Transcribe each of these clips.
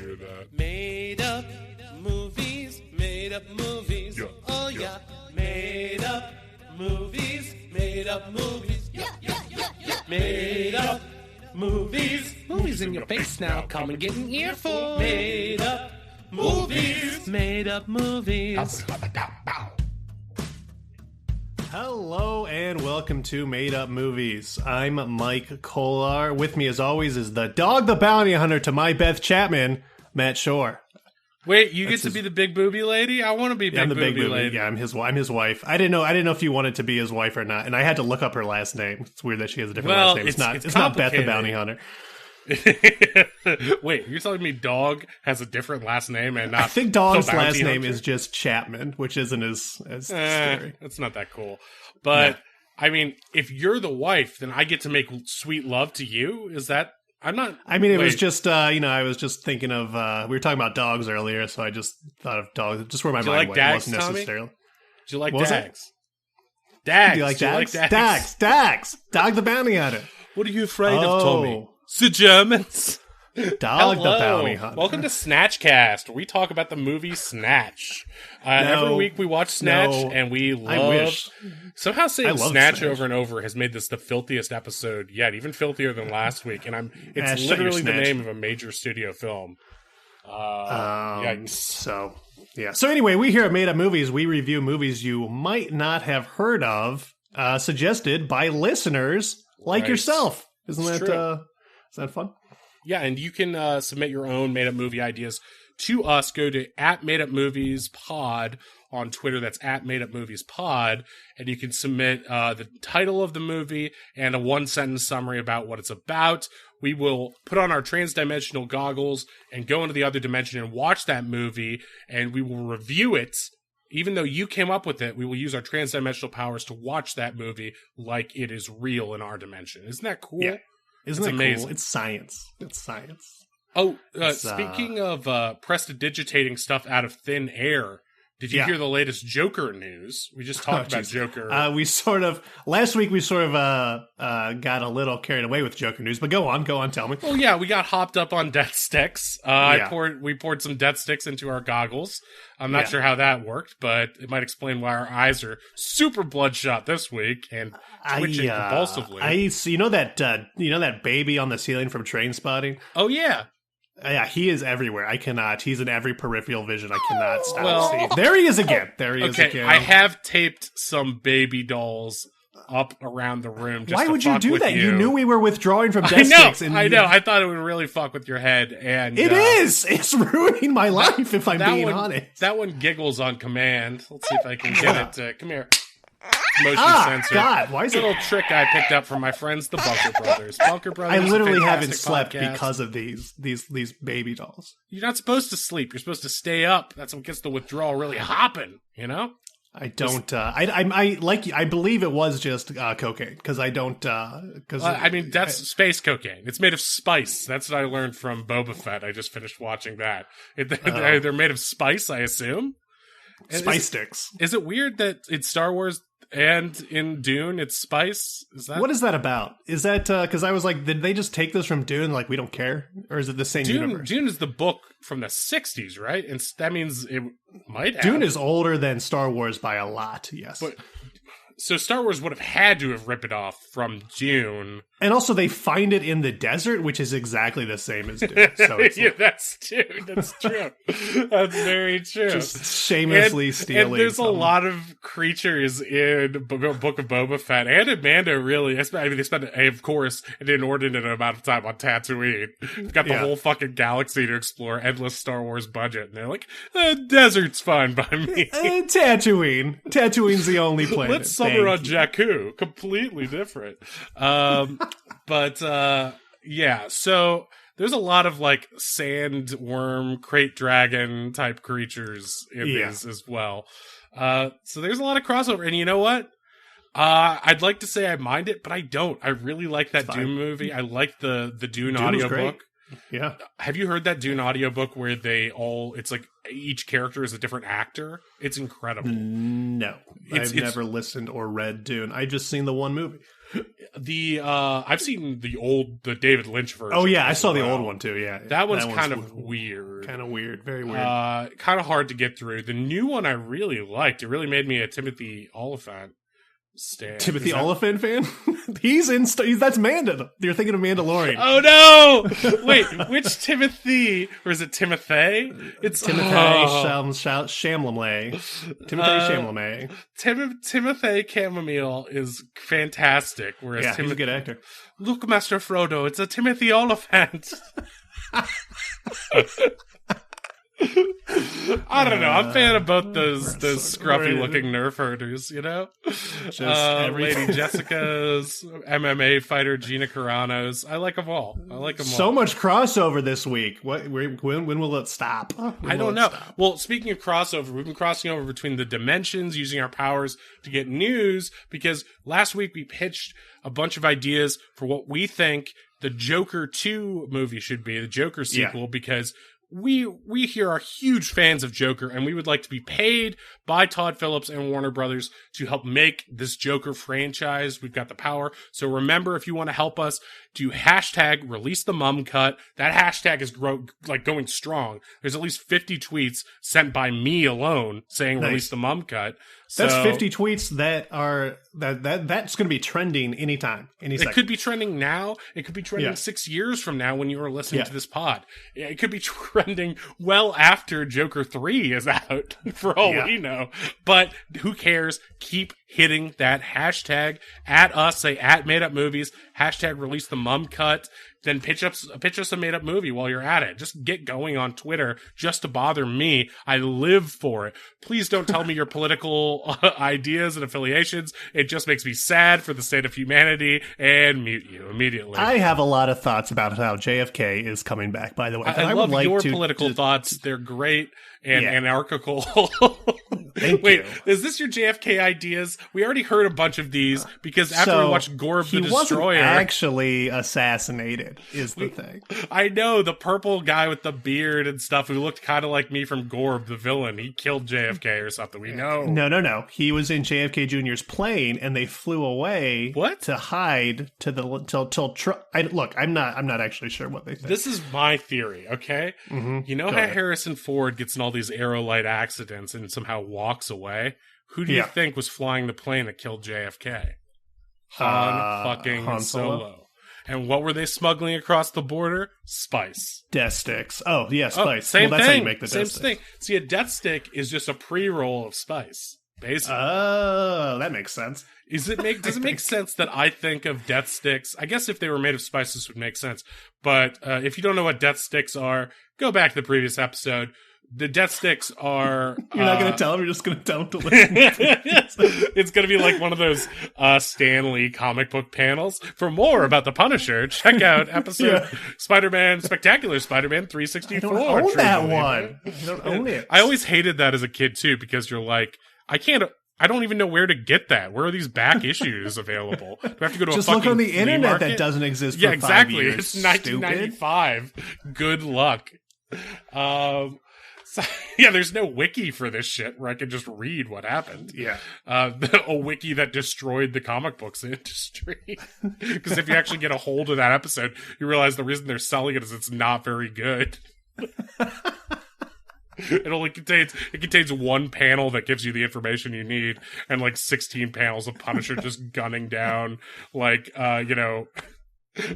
hear that. Made up movies, made up movies. Yeah, Oh yeah. Made up movies, made up movies. Yeah, yeah, yeah, yeah. Made up movies. Movies in your face now. Come and get an earful. Made up movies, made up movies. Hello and welcome to Made Up Movies. I'm Mike Kolar. With me as always is the dog, the bounty hunter to my Beth Chapman, Matt Shore. Wait, you get to be the big booby lady? I want to be I'm the big big booby lady. Yeah, I'm his wife. I didn't know if you wanted to be his wife or not, and I had to look up her last name. It's weird that she has a different last name. It's not Beth the Bounty Hunter. Wait, you're telling me Dog has a different last name and not? I think Dog's the last Bounty name Hunter? is just Chapman, which isn't as scary. It's not that cool. But Yeah. I mean, if you're the wife, then I get to make sweet love to you. Is that? I'm not. I mean, it was wait. just, I was just thinking of, we were talking about dogs earlier, so I just thought of dogs, just where my Do you mind like went. It Dags, wasn't Tommy? necessarily. Do you like What was Dags? Dags. Do you like Dags? Dags? Dags! Dog the Bounty Hunter. What are you afraid Oh. of, Tommy? The Germans. Dog the Hello. Bounty Hunter. Welcome to Snatchcast, where we talk about the movie Snatch. Every week we watch Snatch, and we love... I wish. Somehow I saying love Snatch Snatch. over and over has made this the filthiest episode yet, even filthier than last week. And it's shut your literally the Snatch. name of a major studio film. Yikes. So anyway, we here at Made Up Movies, we review movies you might not have heard of, suggested by listeners like Right. yourself. It's Isn't true. that fun? Yeah, and you can submit your own made-up movie ideas to us. Go to @MadeUpMoviesPod on Twitter. That's @MadeUpMoviesPod. And you can submit the title of the movie and a one-sentence summary about what it's about. We will put on our transdimensional goggles and go into the other dimension and watch that movie, and we will review it. Even though you came up with it, we will use our transdimensional powers to watch that movie like it is real in our dimension. Isn't that cool? Yeah. Isn't It's that amazing. cool? It's science. It's science. Oh, It's, speaking of prestidigitating stuff out of thin air, did you Yeah. hear the latest Joker news? We just talked about geez. Joker. Last week we got a little carried away with Joker news, but go on, tell me. Oh yeah, we got hopped up on death sticks. Yeah. We poured some death sticks into our goggles. I'm not Yeah. sure how that worked, but it might explain why our eyes are super bloodshot this week and twitching convulsively. You know that baby on the ceiling from Trainspotting? Oh yeah. Yeah, he is everywhere. He's in every peripheral vision. I cannot stop Well- seeing. There he is again. There he is Okay, again. I have taped some baby dolls up around the room. Just Why to would you fuck do with that? You knew we were withdrawing from death sticks. I know. I thought it would really fuck with your head, and It is. It's ruining my life if I'm being honest. That one giggles on command. Let's see if I can get it to come here. Motion sensor. God, why is it? Little trick I picked up from my friends, the Bunker Brothers. Bunker Brothers. I literally a fantastic haven't slept podcast. because of these baby dolls. You're not supposed to sleep. You're supposed to stay up. That's what gets the withdrawal really hopping. You know. I don't. I believe it was just cocaine because I don't. Because I mean, that's space cocaine. It's made of spice. That's what I learned from Boba Fett. I just finished watching that. They're made of spice, I assume. spice sticks. Is it weird that in Star Wars and in Dune it's spice? Is that What is that about? Is that because I was like, did they just take this from Dune? Like, we don't care, or is it the same universe? Dune is the book from the 60s, right? And that means it might have. Dune is older than Star Wars by a lot. Yes, But so Star Wars would have had to have ripped it off from Dune. and also they find it in the desert, which is exactly the same as Dune. So it's Yeah, that's true. That's true. That's very true. just shamelessly stealing. And there's a some- lot of creatures in Book of Boba Fett and in Mando, really. I mean, they spent, of course, an inordinate amount of time on Tatooine. They've got the Yeah. whole fucking galaxy to explore, endless Star Wars budget. And they're like, desert's fine by me. Tatooine. Tatooine's the only planet. Let's summer on Jakku. Completely different. Yeah, so there's a lot of like sandworm, crate dragon type creatures in Yeah. these as well. So there's a lot of crossover. And you know what? I'd like to say I mind it, but I don't. I really like that fine. Dune movie. I like the Dune Dune was audiobook. great. Yeah. Have you heard that Dune audiobook where it's like each character is a different actor? It's incredible. No, It's- I've never listened or read Dune. I've just seen the one movie. I've seen the David Lynch version. Oh yeah, I saw the old one too. Yeah, that one's kind of weird. Kind of weird, very weird. Kind of hard to get through. The new one I really liked. It really made me a Timothy Olyphant stan. Timothy Olyphant fan? He's that's Manda. You're thinking of Mandalorian. Oh no! Wait, which Timothy? Or is it Timothy? It's Timothy Chalamet. Timothy Chalamet. Timothy Chamomile is fantastic. Whereas he's a good actor. Look, Master Frodo, it's a Timothy Olyphant. I don't know. I'm a fan of both those scruffy looking nerf herders, you know? Lady Jessica's, MMA fighter Gina Carano's. I like them all. So much crossover this week. When will it stop? I don't know. Well, speaking of crossover, we've been crossing over between the dimensions, using our powers to get news, because last week we pitched a bunch of ideas for what we think the Joker 2 movie should be, the Joker sequel, because we here are huge fans of Joker, and we would like to be paid by Todd Phillips and Warner Brothers to help make this Joker franchise. We've got the power. So remember, if you want to help us, do hashtag release the mum cut. That hashtag is going strong. There's at least 50 tweets sent by me alone saying release the mum cut. That's 50 tweets that's going to be trending anytime, any second. It could be trending now. It could be trending 6 years from now when you are listening to this pod. It could be trending well after Joker 3 is out, for all we know. But who cares? Keep hitting that hashtag at us, say at Made Up Movies, hashtag release the mum cut. Then pitch us a made up movie while you're at it. Just get going on Twitter just to bother me. I live for it. Please don't tell me your political ideas and affiliations. It just makes me sad for the state of humanity and mute you immediately. I have a lot of thoughts about how JFK is coming back, by the way. I love your political thoughts. They're great and anarchical. Wait, is this your JFK ideas? We already heard a bunch of these because after we watched Gorb the Destroyer. He wasn't actually assassinated, is the thing. I know, the purple guy with the beard and stuff who looked kind of like me from Gorb, the villain. He killed JFK or something. We know. No. He was in JFK Jr.'s plane and they flew away to hide to the look, I'm not actually sure what they think. This is my theory, okay? Mm-hmm. You know how Harrison Ford gets in all these aerolite accidents and somehow walks away? Who do you think was flying the plane that killed JFK? Han Solo. And what were they smuggling across the border? Spice. Death sticks. Oh, yeah, spice. Same that's thing. How you make the same death stick. thing. See, a death stick is just a pre-roll of spice, basically. Oh, that makes sense. Does it make sense that I think of death sticks? I guess if they were made of spice, this would make sense. But if you don't know what death sticks are, go back to the previous episode. The death sticks are... You're not going to tell him, you're just going to tell him to listen. It's going to be like one of those Stan Lee comic book panels. For more about the Punisher, check out episode Spider-Man, Spectacular Spider-Man 364. I don't own that one. I don't own it. I always hated that as a kid, too, because you're like, I don't even know where to get that. Where are these back issues available? Do I have to go to just a fucking look on the internet market? That doesn't exist for 5 years. It's 1995. Good luck. So, there's no wiki for this shit where I can just read what happened. Yeah. A wiki that destroyed the comic books industry. Because if you actually get a hold of that episode, you realize the reason they're selling it is it's not very good. It contains one panel that gives you the information you need, and like 16 panels of Punisher just gunning down,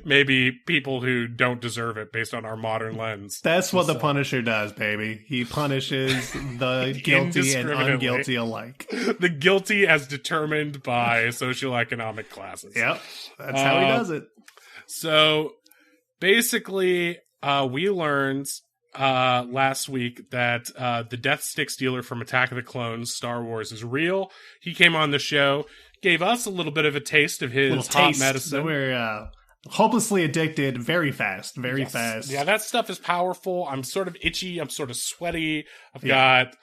maybe people who don't deserve it based on our modern lens. That's what the Punisher does, baby. He punishes the guilty and unguilty alike. The guilty as determined by socioeconomic classes. Yep, that's how he does it. So basically, we learned last week that the Death Stick dealer from Attack of the Clones, Star Wars, is real. He came on the show, gave us a little bit of a taste of his hot medicine. We're hopelessly addicted very fast. Yeah, that stuff is powerful. I'm sort of itchy. I'm sort of sweaty. I've got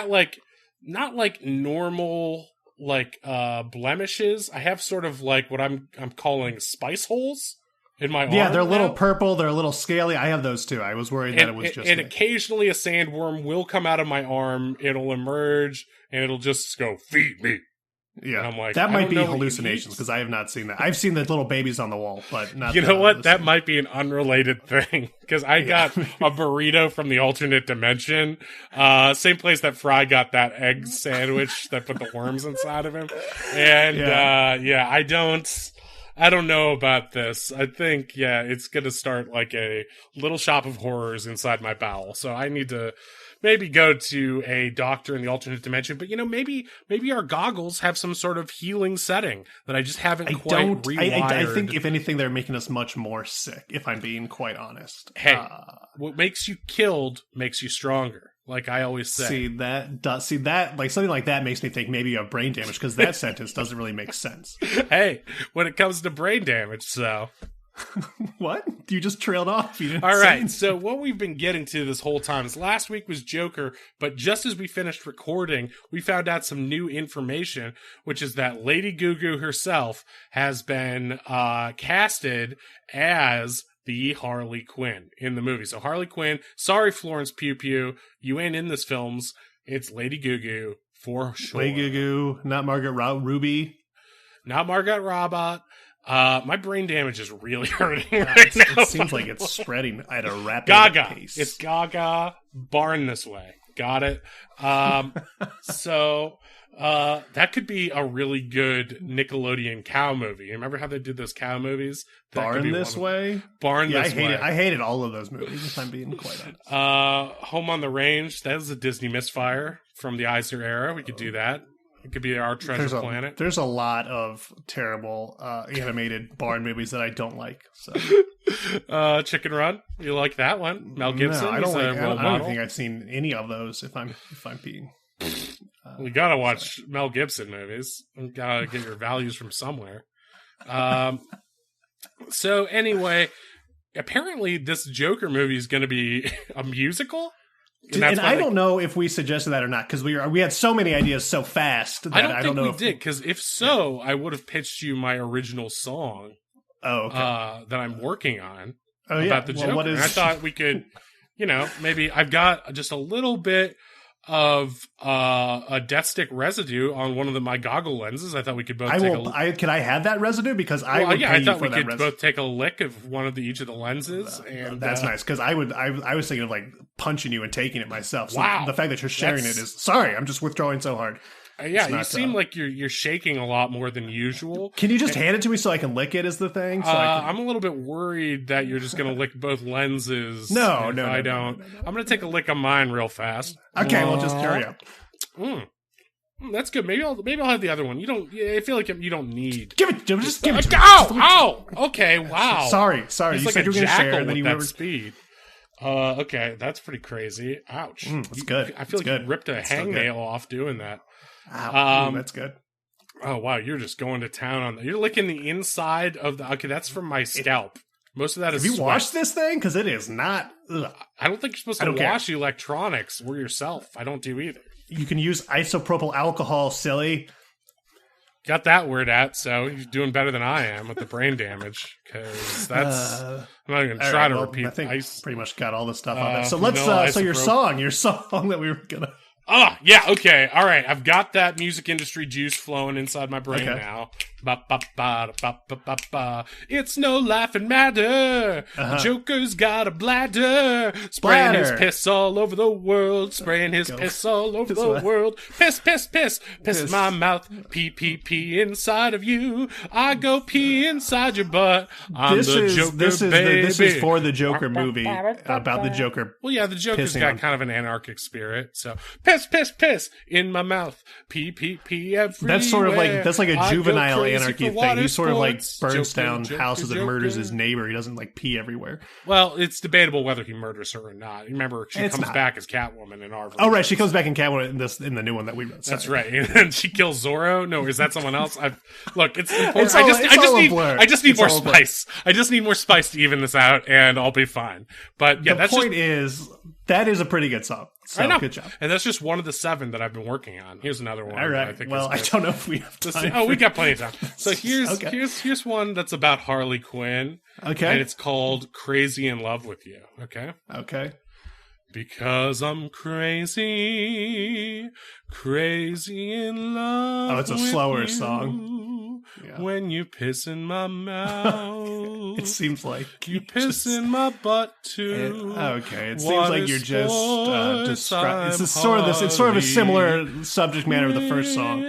like, not like normal, like, blemishes. I have sort of like what I'm calling spice holes in my arm. Yeah, they're a little purple. They're a little scaly. I have those too. I was worried that it was just And occasionally a sandworm will come out of my arm. It'll emerge and it'll just go, feed me. Yeah, And I'm like, that I might don't be know what you hallucinations eat. because I have not seen that. I've seen the little babies on the wall, but not. You know what? That listening. might be an unrelated thing because I got a burrito from the alternate dimension, same place that Fry got that egg sandwich that put the worms inside of him, and I don't know about this. I think it's gonna start like a little shop of horrors inside my bowel. So I need to maybe go to a doctor in the alternate dimension, but maybe our goggles have some sort of healing setting that I just haven't quite rewired. I think if anything, they're making us much more sick. If I'm being quite honest. Hey, what makes you killed makes you stronger. Like I always say. See that like something like that makes me think maybe you have brain damage because that sentence doesn't really make sense. Hey, when it comes to brain damage, so. What? You just trailed off. You didn't All say right. anything. So what we've been getting to this whole time is last week was Joker, but just as we finished recording, we found out some new information, which is that Lady Goo herself has been casted as the Harley Quinn in the movie. So Harley Quinn, sorry Florence Pugh Pugh, you ain't in this films. It's Lady Goo for sure. Lady Goo, not Margaret Ruby. Not Margot Robbie. My brain damage is really hurting right now. It seems like it's spreading at a rapid Gaga. pace. It's Gaga. Barn this way. Got it. So that could be a really good Nickelodeon cow movie. Remember how they did those cow movies? Barn This Way? Barn This Way. I hated all of those movies, if I'm being quite honest. Home on the Range. That was a Disney misfire from the Eisner era. We could do that. It could be our Treasure Planet. There's a lot of terrible animated barn movies that I don't like. So. Chicken Run. You like that one? Mel Gibson. No, I don't, I don't think I've seen any of those. If I'm being, you gotta watch Mel Gibson movies. You gotta get your values from somewhere. So anyway, apparently this Joker movie is going to be a musical. And I don't know if we suggested that or not because we had so many ideas so fast. That I don't think know we did because if so, I would have pitched you my original song. Oh, okay. That I'm working on about the Joker. And I thought we could, maybe I've got just a little bit of a death stick residue on one of my goggle lenses. I thought we could both can I have that residue because I would pay I thought you we for could that both take a lick of one of each of the lenses, and that's nice because I was thinking of like punching you and taking it myself. So wow, the fact that you're sharing it is sorry. I'm just withdrawing so hard. You seem like you're shaking a lot more than usual. Can you just hand it to me so I can lick it? Is the thing? I'm a little bit worried that you're just going to lick both lenses. No, I'm going to take a lick of mine real fast. Okay, well, just hurry up. That's good. Maybe I'll have the other one. I feel like you don't need. Give it. Just give it. Ow! Okay, wow. Sorry. It's you like said a you were going to share, jackal and then with you that were speed. Okay, that's pretty crazy. Ouch. That's good. I feel like you ripped a hangnail off doing that. Ow, that's good. Oh wow, you're just going to town on that. You're licking the inside of the. Okay, that's from my scalp. Most of that is. Have you sweat. washed this thing? Because it is not. Ugh. I don't think you're supposed to wash electronics or yourself. I don't do either. You can use isopropyl alcohol, silly. Got that word out, so you're doing better than I am with the brain damage. Because that's. I'm not even going to try to repeat. I think pretty much got all the stuff on that. So let's. So your song that we were gonna. Oh, yeah, okay. All right. I've got that music industry juice flowing inside my brain now. Ba, ba, ba, ba, ba, ba, ba. It's no laughing matter. The Joker's got a bladder. Spraying his piss all over the world. Spraying his piss all over the world. Piss, piss, piss. Piss my mouth. Pee, pee, pee inside of you. I go pee inside your butt. I'm the Joker, baby. This is for the Joker movie. About the Joker. Well, yeah, the Joker's got kind of an anarchic spirit. So, piss, piss, piss in my mouth. Pee, pee, pee everywhere. That's like a juvenile anarchy thing. He sort of like burns down houses and murders his neighbor. He doesn't like pee everywhere. Well, it's debatable whether he murders her or not. Remember, she comes back as Catwoman in our version. Oh, right. She comes back in Catwoman in the new one that we read. That's right. And she kills Zorro. No, is that someone else? Look, it's important. I just need more spice. I just need more spice to even this out, and I'll be fine. But yeah, the point is that is a pretty good song. So, I know. Good job. And that's just one of the 7 that I've been working on. Here's another one. All right. I don't know if we have time. We got plenty of time. So here's one that's about Harley Quinn. Okay. And it's called Crazy in Love with You. Okay. Okay. Because I'm crazy, crazy in love. Oh, it's a with slower you. song. Yeah. When you piss in my mouth. It seems like you piss in my butt too. Okay, it seems like you're just it's sort of a similar subject matter of the first song.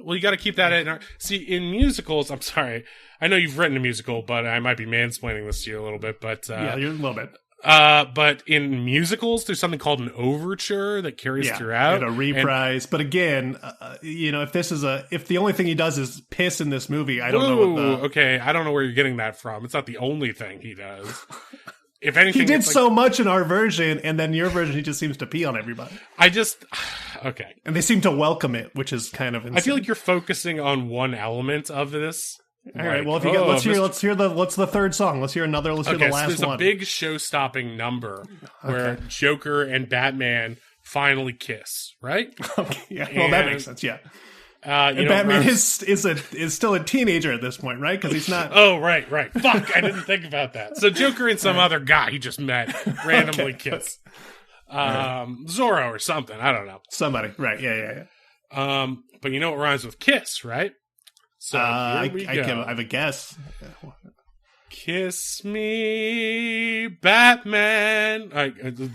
Well, you got to keep that in. See, in musicals, I'm sorry, I know you've written a musical, but I might be mansplaining this to you a little bit. But yeah, you're a little bit. But in musicals, there's something called an overture that carries throughout. And a reprise. But again, if the only thing he does is piss in this movie, I don't know what okay, I don't know where you're getting that from. It's not the only thing he does. If anything, he did so much in our version, and then your version, he just seems to pee on everybody. Okay. And they seem to welcome it, which is kind of insane. I feel like you're focusing on one element of this. All right. Well, if you let's hear what's the third song? Let's hear another. Let's hear the last one. There's a big show-stopping number where Joker and Batman finally kiss, right? Okay. Yeah. Well, that makes sense. Yeah. And Batman is still a teenager at this point, right? Because he's not. Oh, right. Fuck, I didn't think about that. So Joker and some other guy he just met randomly kiss. Zorro or something. I don't know. Somebody. Right. Yeah. But you know what rhymes with kiss, right? So here we go. I have a guess. Kiss me, Batman.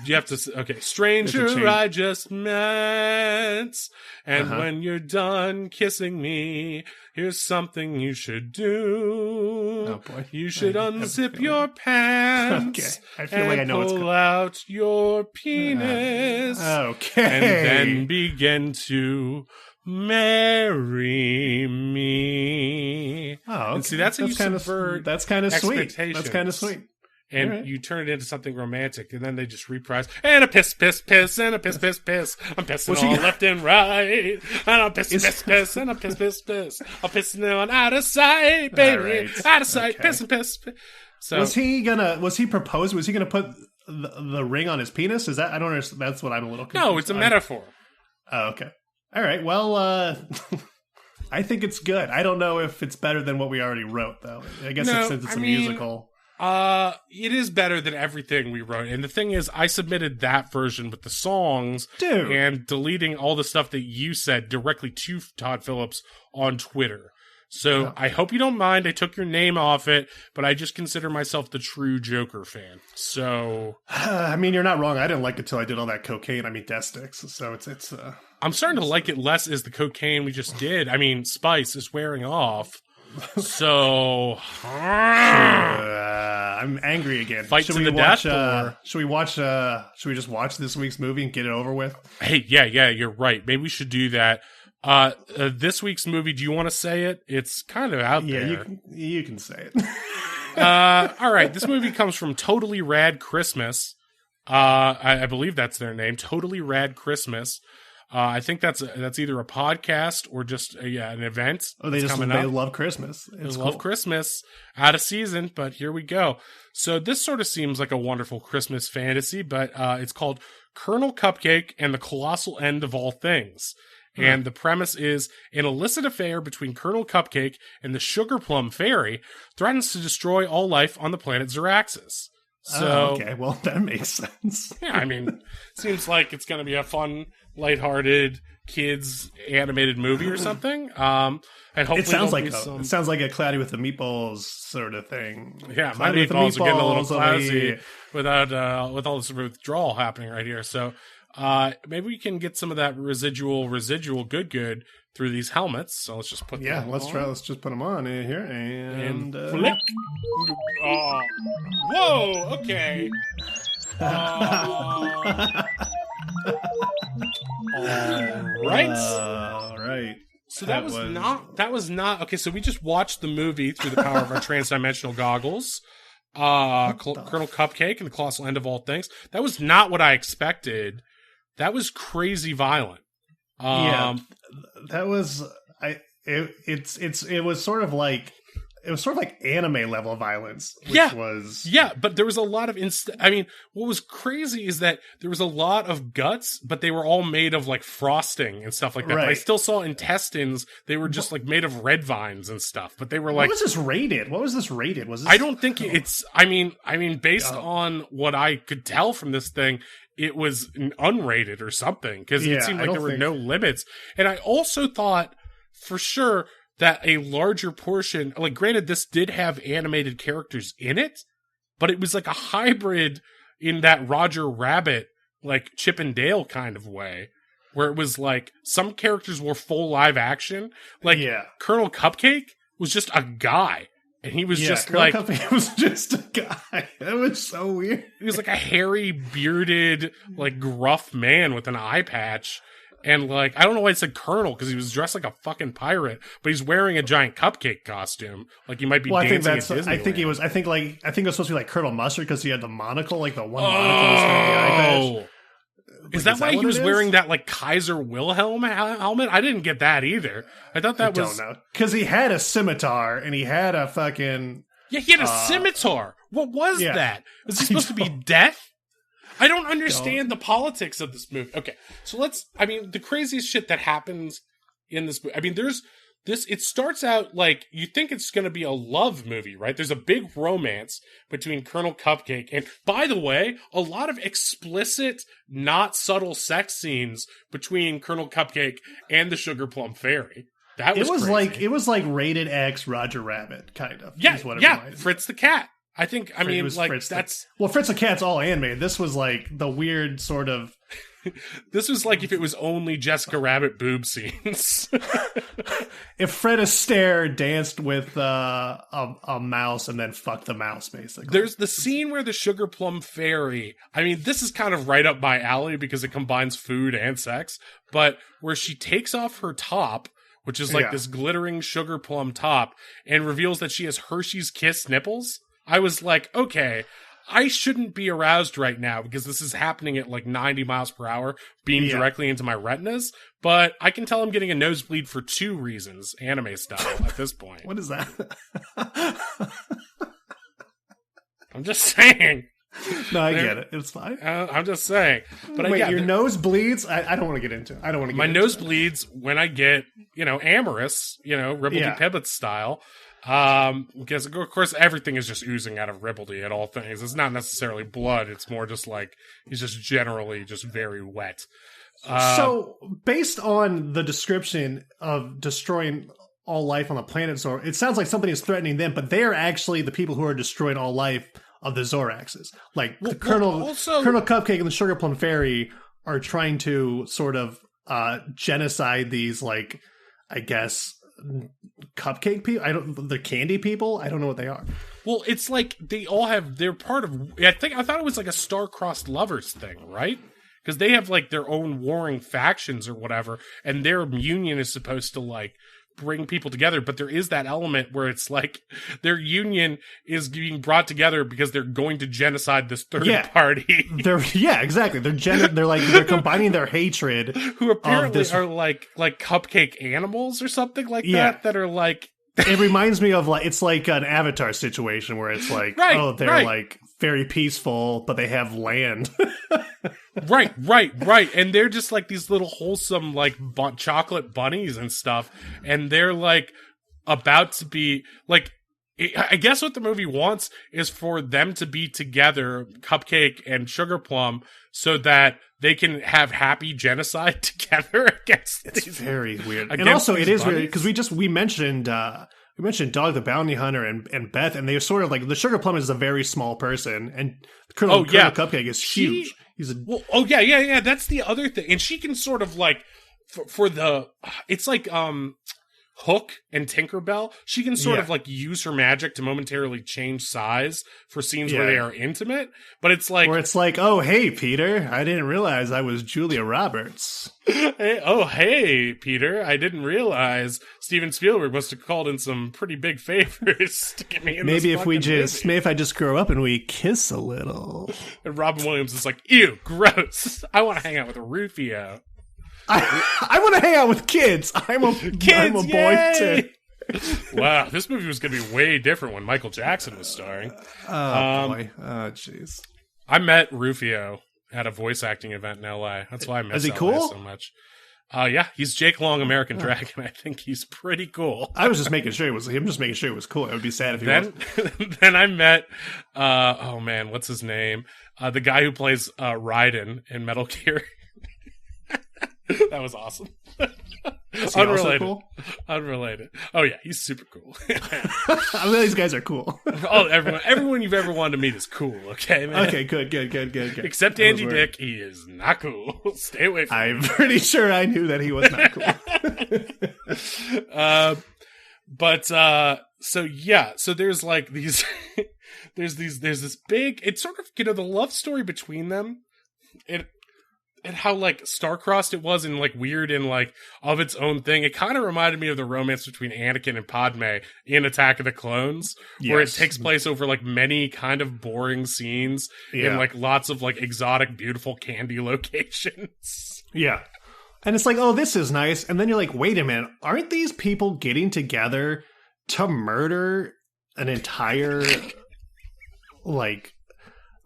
You have to. Okay, stranger I just met, and when you're done kissing me, here's something you should do. Oh boy! You should unzip your pants. Okay, I feel like I know what's pull out your penis. Okay, and then begin to marry me. Oh, okay. And see, that's how you subvert. That's kind of sweet. That's kind of sweet. And you turn it into something romantic, and then they just reprise. And a piss, piss, piss, and a piss, piss, piss. I'm pissing all left and right. And a piss, piss, piss, and a piss, piss, piss. I'm pissing on out of sight, baby. Right. Out of sight, piss and piss. So was he propose? Was he gonna put the ring on his penis? Is that, I don't understand. That's what I'm a little confused. No, it's a metaphor. Oh, okay. All right. Well, I think it's good. I don't know if it's better than what we already wrote, though. I guess since it's a musical. It is better than everything we wrote. And the thing is, I submitted that version with the songs and deleting all the stuff that you said directly to Todd Phillips on Twitter. So I hope you don't mind. I took your name off it, but I just consider myself the true Joker fan. So I mean, you're not wrong. I didn't like it till I did all that cocaine. I mean, death sticks. So it's I'm starting to like it less as the cocaine we just did. I mean, Spice is wearing off. So I'm angry again. Fight to the death. Should we just watch this week's movie and get it over with? Hey, yeah, you're right. Maybe we should do that. This week's movie, do you want to say it? It's kind of out there. Yeah, you can say it. All right, this movie comes from Totally Rad Christmas. I believe that's their name, Totally Rad Christmas. I think that's either a podcast or just an event. Oh, they love Christmas. They love Christmas, out of season, but here we go. So this sort of seems like a wonderful Christmas fantasy, but it's called Colonel Cupcake and the Colossal End of All Things. And the premise is an illicit affair between Colonel Cupcake and the Sugar Plum Fairy threatens to destroy all life on the planet Zeraxis. So, okay, well, that makes sense. Yeah, I mean, seems like it's going to be a fun, lighthearted kids animated movie or something. And hopefully it sounds like a Cloudy with the Meatballs sort of thing. Yeah, my meatballs are getting a little cloudy with all this withdrawal happening right here. So maybe we can get some of that residual good through these helmets. So let's just put them on. Let's just put them on here and flick. Whoa, okay. All right. So that was not okay. So we just watched the movie through the power of our transdimensional goggles. Colonel Cupcake and the Colossal End of All Things. That was not what I expected. That was crazy violent. That was it was sort of like it was sort of like anime level violence. Which Yeah, but there was a lot of what was crazy is that there was a lot of guts, but they were all made of like frosting and stuff like that. Right. But I still saw intestines. They were just like made of red vines and stuff, but they were like, what was this rated? Was this I don't think it's, based on what I could tell from this thing, it was unrated or something, because it seemed like there were no limits. And I also thought for sure that a larger portion, like granted, this did have animated characters in it, but it was like a hybrid in that Roger Rabbit, like Chip and Dale kind of way, where it was like some characters were full live action. Like Colonel Cupcake was just a guy. And he was just Colonel like... Cupcake was just a guy. That was so weird. He was like a hairy, bearded, like gruff man with an eye patch. And like, I don't know why it said Colonel, because he was dressed like a fucking pirate, but he's wearing a giant cupcake costume. Like he might be dancing at Disneyland. I think it was supposed to be like Colonel Mustard, because he had the monocle, like the one monocle was kind of the eye patch. Is that why he was wearing that like Kaiser Wilhelm helmet? I didn't get that either. I thought that was... don't know. Because he had a scimitar and he had a fucking... Yeah, he had a scimitar. What was that? Was he supposed to be death? I don't understand the politics of this movie. Okay, so the craziest shit that happens in this movie. It starts out like you think it's going to be a love movie, right? There's a big romance between Colonel Cupcake. And by the way, a lot of explicit, not subtle sex scenes between Colonel Cupcake and the Sugar Plum Fairy. It was like rated X Roger Rabbit, kind of. Yeah, Fritz the Cat. I think, Fritz the Cat's all animated. This was like the weird sort of... This was like if it was only Jessica Rabbit boob scenes. If Fred Astaire danced with a mouse and then fucked the mouse, basically. There's the scene where the Sugar Plum Fairy, this is kind of right up my alley because it combines food and sex, but where she takes off her top, which is like this glittering sugar plum top, and reveals that she has Hershey's Kiss nipples. I was like, okay, I shouldn't be aroused right now because this is happening at like 90 miles per hour, beamed directly into my retinas. But I can tell I'm getting a nosebleed for 2 reasons, anime style, at this point. What is that? I'm just saying. No, I get it. It's fine. I'm just saying. But wait, your nose bleeds? I don't want to get into it. I don't want to get my into nose bleeds when I get, amorous, Ribbledy-Pibbit style. Because of course everything is just oozing out of Ribbledy at all things. It's not necessarily blood. It's more just like he's just generally just very wet. So based on the description of destroying all life on the planet Zor, it sounds like somebody is threatening them, but they are actually the people who are destroying all life of the Zoraxes. Like Colonel Cupcake and the Sugar Plum Fairy are trying to sort of genocide these, like, I guess, cupcake people. The candy people. I don't know what they are. Well, it's like they're part of. I thought it was like a star-crossed lovers thing, right? Because they have like their own warring factions or whatever, and their union is supposed to like bring people together. But there is that element where it's like their union is being brought together because they're going to genocide this third party. Exactly. They're combining their hatred, who apparently are like cupcake animals or something like that. That are like. It reminds me of it's like an Avatar situation where it's like, they're like very peaceful, but they have land. Right. And they're just like these little wholesome, like chocolate bunnies and stuff. And they're like about to be like, I guess what the movie wants is for them to be together, Cupcake and Sugar Plum, so that they can have happy genocide together against. It's very weird, and also it is weird because we mentioned Dog the Bounty Hunter and Beth, and they're sort of like the Sugar Plum is a very small person, and Colonel Cupcake is huge. That's the other thing, and she can sort of like for the it's like Hook and Tinkerbell, she can sort of like use her magic to momentarily change size for scenes where they are intimate, but it's like where it's like, oh hey Peter, I didn't realize I was Julia Roberts. Hey Peter, I didn't realize Steven Spielberg must have called in some pretty big favors to get me in. Maybe if I just grow up and we kiss a little. And Robin Williams is like, ew, gross. I want to hang out with Rufio. I want to hang out with kids. I'm a boy too. Wow, this movie was going to be way different when Michael Jackson was starring. Oh, boy. Oh, jeez. I met Rufio at a voice acting event in LA. That's why I miss Is he LA cool? so much. Yeah, he's Jake Long, American Dragon. I think he's pretty cool. I was just making sure it was him. Just making sure it was cool. It would be sad if he wasn't. Then I met, oh man, what's his name? The guy who plays Raiden in Metal Gear. That was awesome. Is he also cool? Unrelated. Oh yeah, he's super cool. I mean, these guys are cool. Oh, everyone you've ever wanted to meet is cool. Okay, man. Okay, good. Except Andy Dick, he is not cool. Stay away from him. I'm pretty sure I knew that he was not cool. So there's like these, there's this big. It's sort of the love story between them. And how like star-crossed it was and like weird and like of its own thing. It kind of reminded me of the romance between Anakin and Padme in Attack of the Clones, where it takes place over like many kind of boring scenes in like lots of like exotic, beautiful candy locations. Yeah. And it's like, oh, this is nice. And then you're like, wait a minute, aren't these people getting together to murder an entire like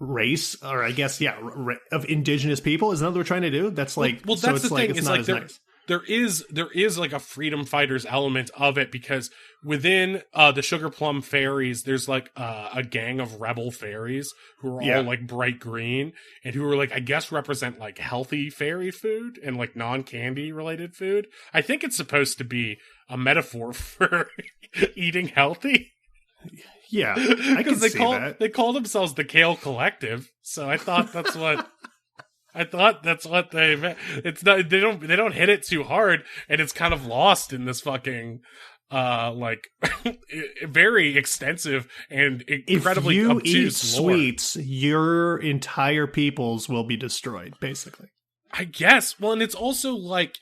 race, or I guess, of indigenous people? Isn't that what we're trying to do? That's like, well, that's the thing. It's not as nice. There is like a freedom fighters element of it, because within the Sugar Plum fairies, there's like a gang of rebel fairies who are all like bright green and who are like, I guess, represent like healthy fairy food and like non-candy related food. I think it's supposed to be a metaphor for eating healthy. Yeah, I can see that. They call themselves the Kale Collective, so I thought that's what they meant. It's not, they don't hit it too hard, and it's kind of lost in this fucking like very extensive and incredibly if you obtuse eat lore. sweets, your entire peoples will be destroyed, basically. I guess. Well, and it's also like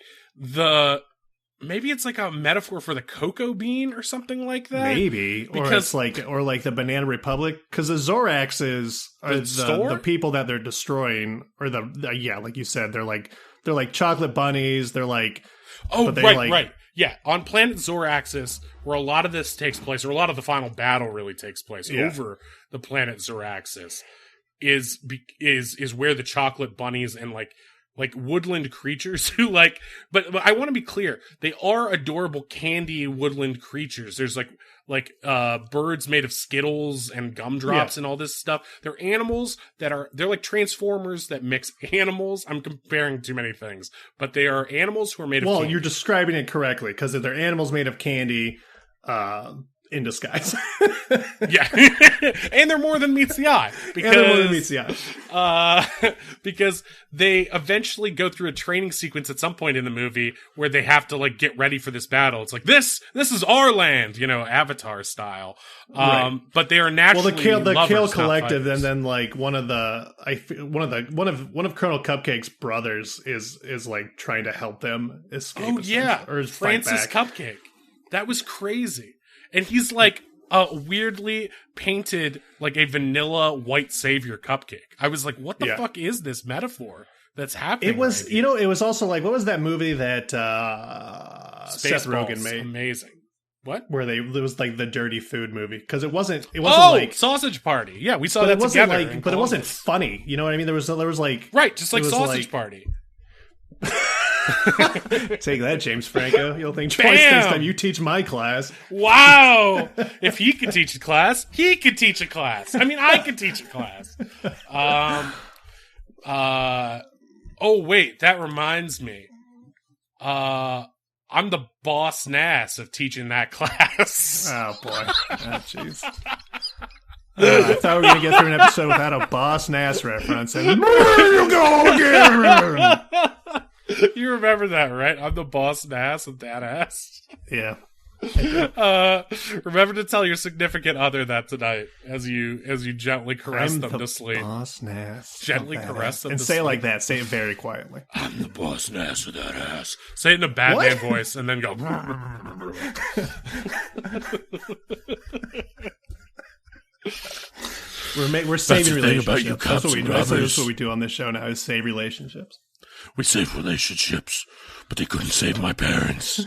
maybe it's like a metaphor for the cocoa bean or something like that. Maybe, or it's like the Banana Republic, because the Zoraxes are the people that they're destroying, or like you said, they're like chocolate bunnies. They're like, right. Yeah, on planet Zoraxis, where a lot of this takes place, or a lot of the final battle really takes place over the planet Zoraxis, is where the chocolate bunnies and like woodland creatures who like, but I want to be clear, they are adorable candy woodland creatures. There's like birds made of Skittles and gumdrops and all this stuff. They're animals they're like Transformers that mix animals. I'm comparing too many things, but they are animals who are made of candy. Well, you're describing it correctly, because they're animals made of candy in disguise. Yeah. And they're more than meets the eye. Because they eventually go through a training sequence at some point in the movie where they have to like get ready for this battle. It's like, this is our land, Avatar style. But they are naturally the Kale Collective, and then like one of Colonel Cupcake's brothers is like trying to help them escape. Oh yeah, or Francis Cupcake. That was crazy. And he's like weirdly painted like a vanilla white savior cupcake. I was like, what the fuck is this metaphor that's happening? It was, it was also like, what was that movie that Seth Rogen made? Amazing. What? Where it was like the dirty food movie, because it wasn't like Sausage Party. Yeah, we saw that together. But it wasn't funny. You know what I mean? There was like right, just like Sausage Party. Take that, James Franco. You'll think twice next time you teach my class. Wow. If he could teach a class, he could teach a class. I mean, I could teach a class. Oh wait, that reminds me. I'm the boss nass of teaching that class. Oh boy. Oh jeez. I thought we were going to get through an episode without a boss nass reference. And you go again. You remember that, right? I'm the boss nass of that ass. Yeah. Remember to tell your significant other that tonight as you gently caress them to sleep. Boss nass. Gently caress them and to say sleep. It like that. Say it very quietly. I'm the boss nass of that ass. Say it in a Batman voice and then go. We're saving relationships. That's what we do on this show now, is save relationships. We save relationships, but they couldn't save my parents.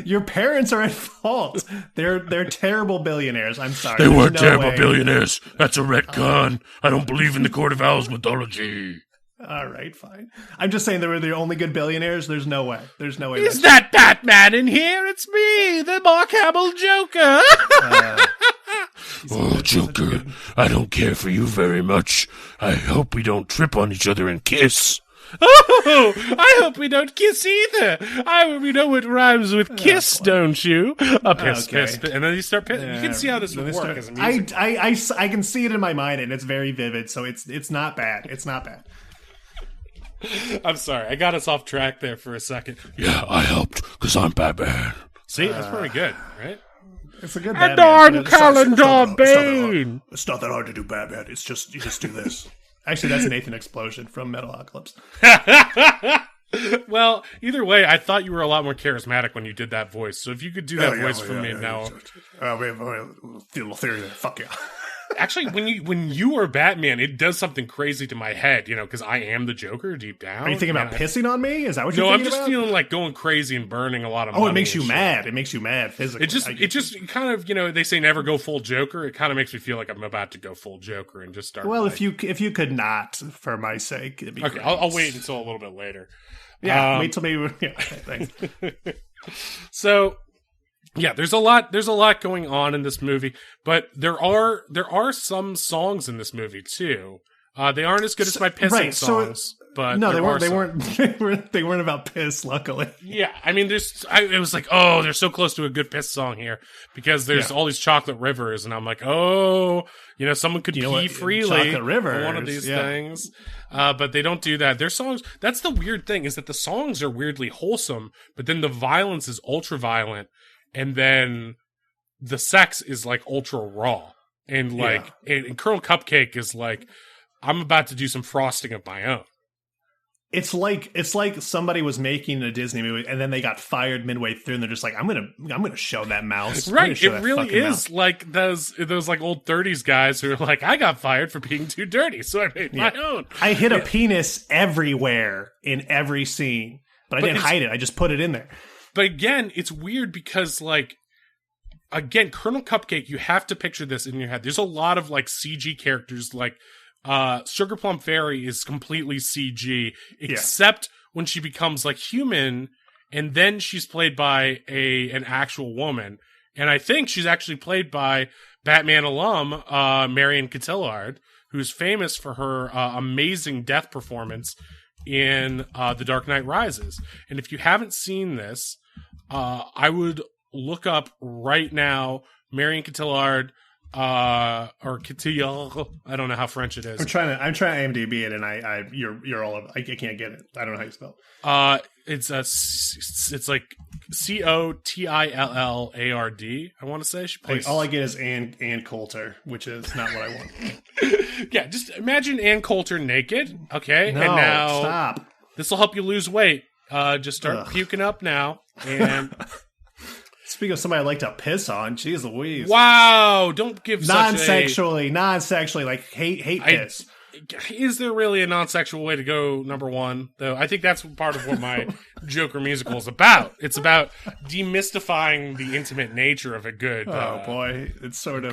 Your parents are at fault. They're terrible billionaires. I'm sorry. They weren't No terrible way. billionaires. That's a retcon. I don't believe in the Court of Owls mythology. All right, fine. I'm just saying they were the only good billionaires. There's no way. There's no way. Is that Batman in here? It's me, the Mark Hamill Joker. Oh, Joker, I don't care for you very much. I hope we don't trip on each other and kiss. Oh, I hope we don't kiss either. We know what rhymes with kiss, don't you? A piss, Okay. piss, and then you start pissing. You can see how this would work as a music. I can see it in my mind, and it's very vivid. So it's not bad. It's not bad. I'm sorry, I got us off track there for a second. Yeah, I helped, because I'm Batman. See, that's pretty good, right? It's a good And Batman. I'm Calendar Bane. It's not that hard to do Batman. It's just you just do this. Actually, that's Nathan Explosion from Metalocalypse. Well, either way, I thought you were a lot more charismatic when you did that voice. So if you could do that voice for me now. We have a little theory there. Fuck yeah. Actually, when you are Batman, it does something crazy to my head, because I am the Joker deep down. Are you thinking about pissing on me? Is that what you're No, I'm thinking just about? feeling like going crazy and burning a lot of money. Oh, it makes you and shit. mad. It makes you mad physically. It just kind of, they say never go full Joker. It kind of makes me feel like I'm about to go full Joker and just start. Well, if you could not, for my sake, it'd be Okay, great. I'll wait until a little bit later. Yeah, wait till maybe. Yeah, thanks. So, yeah, there's a lot going on in this movie, but there are some songs in this movie too. They aren't as good as my pissing songs, but no, they there weren't. They weren't about piss. Luckily, yeah, I mean, it was like, oh, they're so close to a good piss song here because there's all these chocolate rivers, and I'm like, oh, someone could pee freely chocolate rivers, on one of these things, but they don't do that. Their songs. That's the weird thing is that the songs are weirdly wholesome, but then the violence is ultra violent, and then the sex is like ultra raw, and like, and Colonel Cupcake is like, I'm about to do some frosting of my own. It's like somebody was making a Disney movie and then they got fired midway through and they're just like, I'm gonna show that mouse. Right. It really is like those like old 30s guys who are like, I got fired for being too dirty, so I made my own. I hid a penis everywhere in every scene, but I didn't hide it. I just put it in there. But again, it's weird because Colonel Cupcake, you have to picture this in your head. There's a lot of like CG characters, like Sugar Plum Fairy is completely CG, except when she becomes like human, and then she's played by an actual woman. And I think she's actually played by Batman alum Marion Cotillard, who's famous for her amazing death performance in The Dark Knight Rises. And if you haven't seen this, I would look up right now Marion Cotillard or Cotillard. I don't know how French it is. I'm trying to IMDb it, and you're all over. I can't get it. I don't know how you spell it. It's like Cotillard. I want to say she plays. All I get is Ann Coulter, which is not what I want. Yeah, just imagine Ann Coulter naked. Okay, No, and now stop. this will help you lose weight. Just start puking up now. And speaking of somebody I like to piss on, jeez Louise. wow, don't give non-sexually, like hate piss. Is there really a non-sexual way to go, number one? Though I think that's part of what my Joker musical is about. It's about demystifying the intimate nature of a good. Oh boy, it's sort of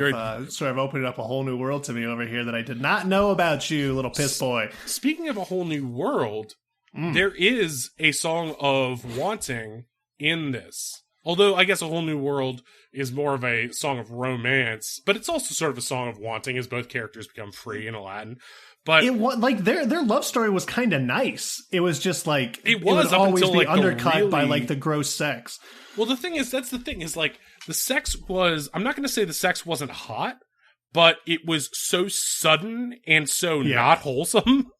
opened up a whole new world to me over here that I did not know about you, little piss boy. Speaking of a whole new world, there is a song of wanting in this. Although I guess a whole new world is more of a song of romance, but it's also sort of a song of wanting as both characters become free in Aladdin. But their love story was kind of nice. It was just like it would up always until, be like, undercut by like the gross sex. Well, the thing is, like the sex was. I'm not going to say the sex wasn't hot, but it was so sudden and so not wholesome.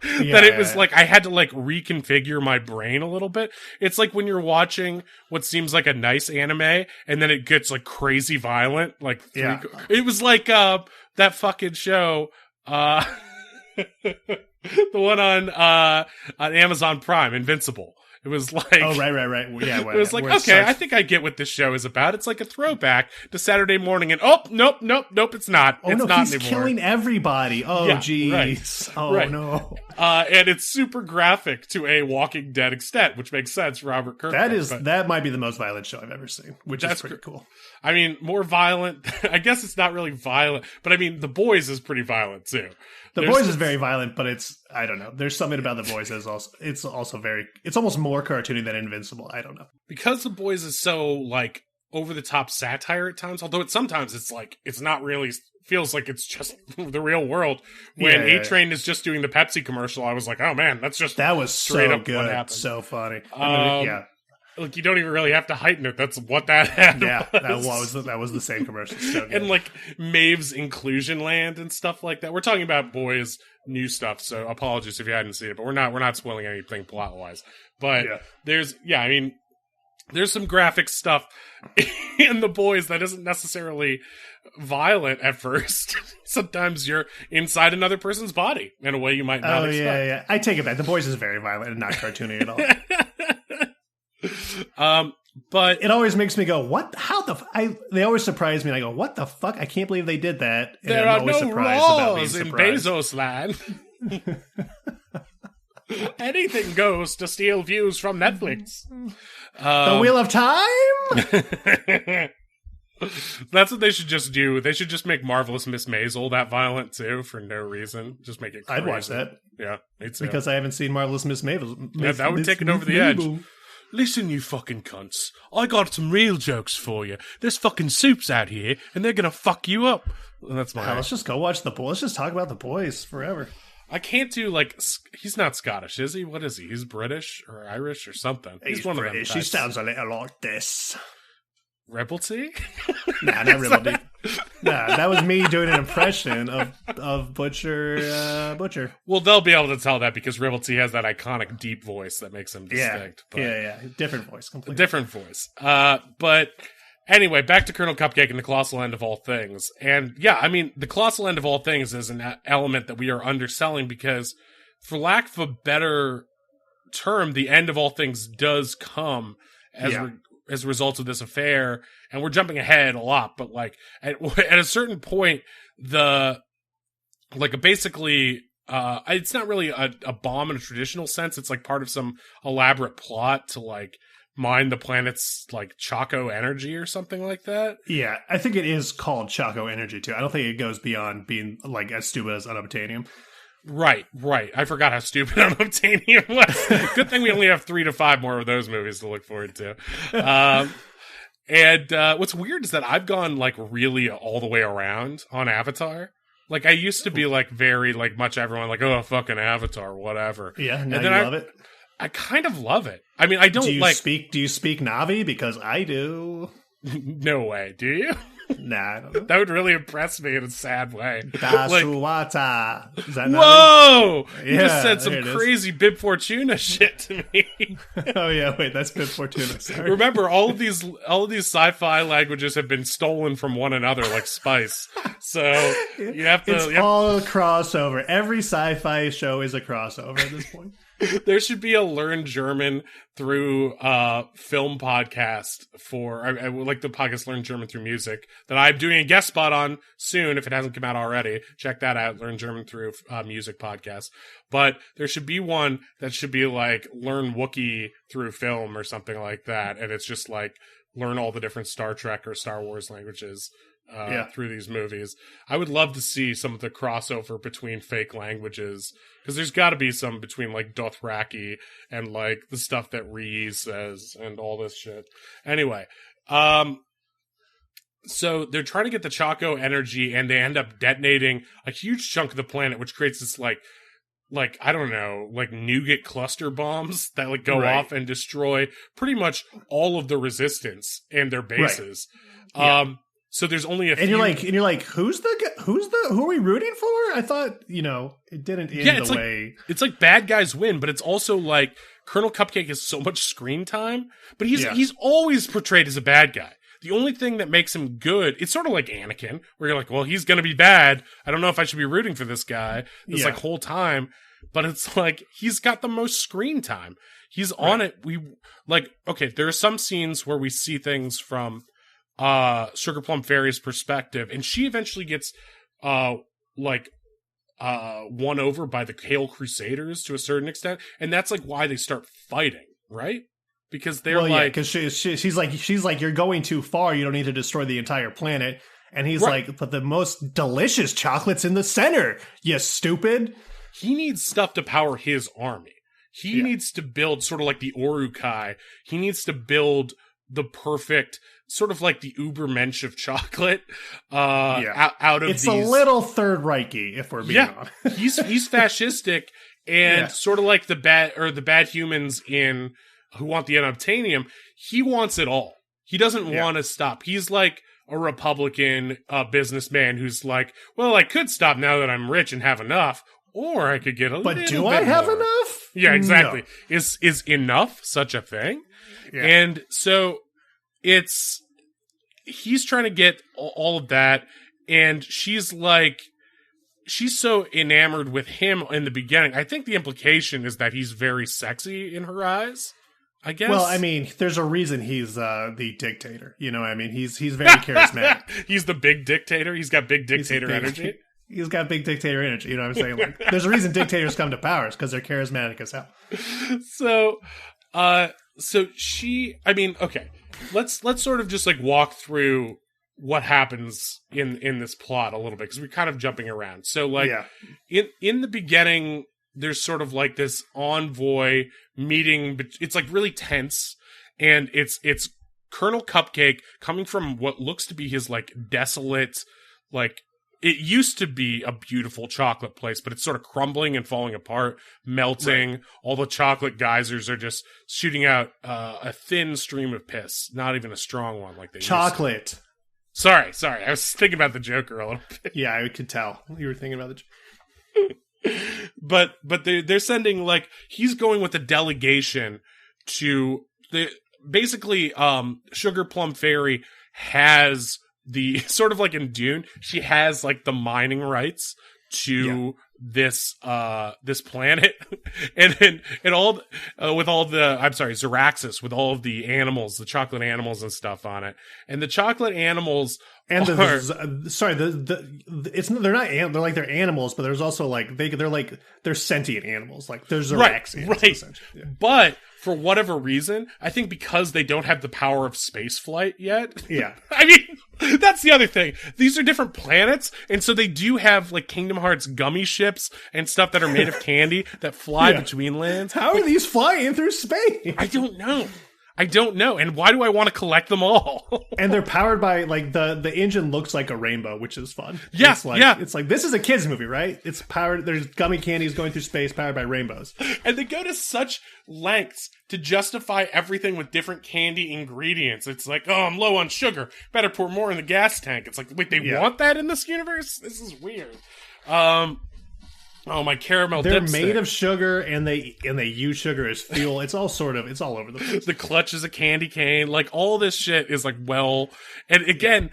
That it was like I had to like reconfigure my brain a little bit. It's like when you're watching what seems like a nice anime and then it gets like crazy violent. Like it was like that fucking show, the one on Amazon Prime, Invincible. It was like, Oh, right. Yeah, it was like, okay, I think I get what this show is about. It's like a throwback to Saturday morning, and nope, it's not. Oh, it's no, not he's anymore. killing everybody. Oh, Yeah, jeez. right. Oh, Right. no. And it's super graphic to a Walking Dead extent, which makes sense. Robert Kirkman. That might be the most violent show I've ever seen, which is pretty cool. I mean, more violent. I guess it's not really violent, but I mean, The Boys is pretty violent too. The Boys is very violent, but I don't know. There's something about The Boys it's almost more cartoony than Invincible. I don't know. Because The Boys is so like over the top satire at times, although sometimes it's like, it's not really, feels like it's just the real world. When A-Train is just doing the Pepsi commercial, I was like, oh man, that was so up good. What happened. So funny. Yeah. Like, you don't even really have to heighten it. That's what that had. Yeah, was. that was the same commercial. So good. And like Maeve's Inclusion Land and stuff like that. We're talking about Boys new stuff, so apologies if you hadn't seen it, but we're not spoiling anything plot wise. But there's some graphic stuff in The Boys that isn't necessarily violent at first. Sometimes you're inside another person's body in a way you might not expect. Yeah. I take it back. The Boys is very violent and not cartoony at all. But it always makes me go, what? They always surprise me, and I go, what the fuck? I can't believe they did that. And there I'm are always no surprised about being laws in surprised. Bezos land. Anything goes to steal views from Netflix. The Wheel of Time? That's what they should just do. They should just make Marvelous Miss Maisel that violent too, for no reason. Just make it crazy. I'd watch that. Yeah, me too. Because I haven't seen Marvelous Miss Maisel. That would take it over the edge. Listen, you fucking cunts. I got some real jokes for you. There's fucking soups out here, and they're gonna fuck you up. That's my... Let's just go watch The Boys. Let's just talk about The Boys forever. I can't do, like... He's not Scottish, is he? What is he? He's British or Irish or something. He's one British. of them. He sounds a little like this. Rebelty? Nah, not Rebelty. Nah, that was me doing an impression of Butcher. Well, they'll be able to tell that because Rebelty has that iconic deep voice that makes him distinct. Yeah. Different voice, completely. Different voice. But anyway, back to Colonel Cupcake and the Colossal End of All Things. And yeah, I mean, the Colossal End of All Things is an element that we are underselling because, for lack of a better term, the end of all things does come as a result of this affair, and we're jumping ahead a lot, but like at a certain point, basically, it's not really a bomb in a traditional sense. It's like part of some elaborate plot to like mine the planet's like Chaco energy or something like that. Yeah, I think it is called Chaco energy too. I don't think it goes beyond being like as stupid as unobtainium. Right. I forgot how stupid Unobtainium was. Good thing we only have 3 to 5 more of those movies to look forward to. And what's weird is that I've gone like really all the way around on Avatar. Like I used to be like very like much everyone like, oh, fucking Avatar, whatever. Yeah, now and then you love it. I kind of love it. I mean, I don't do you like. Do you speak Na'vi? Because I do. No way. Do you? Nah, I don't know. That would really impress me in a sad way. Dasuwata. Is that whoa! You Yeah, just said some there it is. crazy Bib Fortuna shit to me. Oh yeah, wait, that's Bib Fortuna. Sorry. Remember, all of these sci-fi languages have been stolen from one another like spice. So you have to. It's all a crossover. Every sci-fi show is a crossover at this point. There should be a Learn German Through film podcast for I would like the podcast Learn German Through Music that I'm doing a guest spot on soon if it hasn't come out already. Check that out, Learn German Through Music podcast. But there should be one that should be like Learn Wookiee Through Film or something like that, and it's just like learn all the different Star Trek or Star Wars languages through these movies. I would love to see some of the crossover between fake languages, because there's got to be some between like Dothraki and like the stuff that Rhys says and all this shit. Anyway, so they're trying to get the Chaco energy, and they end up detonating a huge chunk of the planet, which creates this like I don't know, like nougat cluster bombs that like go off and destroy pretty much all of the resistance and their bases. Right. Yeah. So there's only a few. And you're like, who are we rooting for? I thought, it didn't end the way. It's like bad guys win, but it's also like Colonel Cupcake has so much screen time, but he's always portrayed as a bad guy. the only thing that makes him good, it's sort of like Anakin, where you're like, well, he's gonna be bad. I don't know if I should be rooting for this guy this like whole time. But it's like, he's got the most screen time. He's on it. There are some scenes where we see things from Sugar Plum Fairy's perspective, and she eventually gets won over by the Kale Crusaders to a certain extent, and that's like why they start fighting, right? Because they're because she's like, you're going too far. You don't need to destroy the entire planet. And he's like, but the most delicious chocolate's in the center, you stupid. He needs stuff to power his army. He needs to build sort of like the Urukai. He needs to build the perfect, sort of like the Ubermensch of chocolate. Out of it's a little Third Reichy, if we're being honest. he's fascistic and sort of like the bad humans in Who Want the Unobtainium. He wants it all. He doesn't want to stop. He's like a Republican businessman who's like, well, I could stop now that I'm rich and have enough. Or I could get a little bit more. But do I have enough? Yeah, exactly. No. Is enough such a thing? Yeah. And so he's trying to get all of that, and she's so enamored with him in the beginning. I think the implication is that he's very sexy in her eyes, I guess. Well, I mean, there's a reason he's the dictator. You know what I mean? He's very charismatic. He's the big dictator? He's got big dictator energy? He's got big dictator energy, you know what I'm saying? Like, there's a reason dictators come to power, because they're charismatic as hell. Let's sort of just like walk through what happens in this plot a little bit, because we're kind of jumping around. So like in the beginning, there's sort of like this envoy meeting, but it's like really tense, and it's Colonel Cupcake coming from what looks to be his like desolate, like, it used to be a beautiful chocolate place, but it's sort of crumbling and falling apart, melting. Right. All the chocolate geysers are just shooting out a thin stream of piss, not even a strong one like they chocolate. Used to. Sorry. I was thinking about the Joker a little bit. Yeah, I could tell you were thinking about the Joker. but they're sending, like, he's going with a delegation to basically Sugar Plum Fairy has the sort of like in Dune, she has like the mining rights to this planet, and all with all the Zeraxis, with all of the animals, the chocolate animals and stuff on it, and the chocolate animals and they're not they're animals, but there's also like they're sentient animals, like there's Zeraxians, right. Yeah. But for whatever reason, I think because they don't have the power of space flight yet. Yeah. I mean, that's the other thing. These are different planets, and so they do have, like, Kingdom Hearts gummy ships and stuff that are made of candy that fly between lands. How are these flying through space? I don't know. And why do I want to collect them all? And they're powered by, like, the engine looks like a rainbow, which is fun. Yeah, It's like, this is a kid's movie, right? It's powered, there's gummy candies going through space powered by rainbows. And they go to such lengths to justify everything with different candy ingredients. It's like, oh, I'm low on sugar. Better pour more in the gas tank. It's like, wait, they want that in this universe? This is weird. Oh, my caramel They're dipstick. made of sugar, and they use sugar as fuel. It's all over the place. The clutch is a candy cane. Like, all this shit is like, well, and again,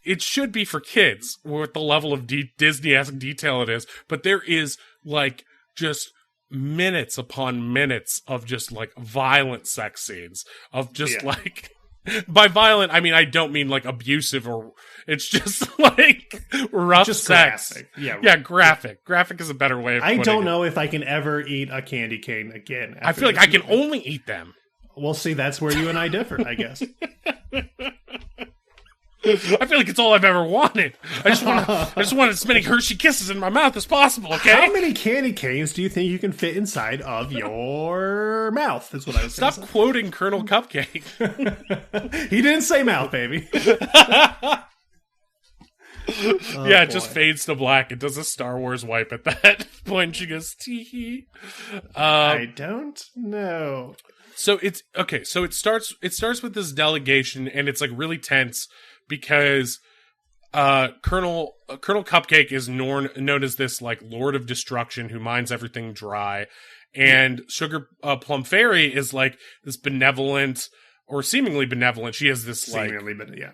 it should be for kids with the level of Disney-esque detail it is, but there is like just minutes upon minutes of just like violent sex scenes of just like, by violent, I mean, I don't mean like abusive, or it's just like rough just sex. Graphic. Yeah, graphic. Graphic is a better way of putting it. I don't know if I can ever eat a candy cane again. I feel like I can only eat them. Well, see, that's where you and I differ, I guess. I feel like it's all I've ever wanted. I just want as many Hershey Kisses in my mouth as possible, okay? How many candy canes do you think you can fit inside of your mouth? That's what I was saying. Stop quoting Colonel Cupcake. He didn't say mouth, baby. It just fades to black. It does a Star Wars wipe at that point. She goes, tee-hee. I don't know. So it's okay. So it starts with this delegation, and it's like really tense because Colonel Cupcake is known as this like Lord of Destruction who mines everything dry, and Sugar Plum Fairy is like this benevolent or seemingly benevolent. She has this Seemingly, but yeah.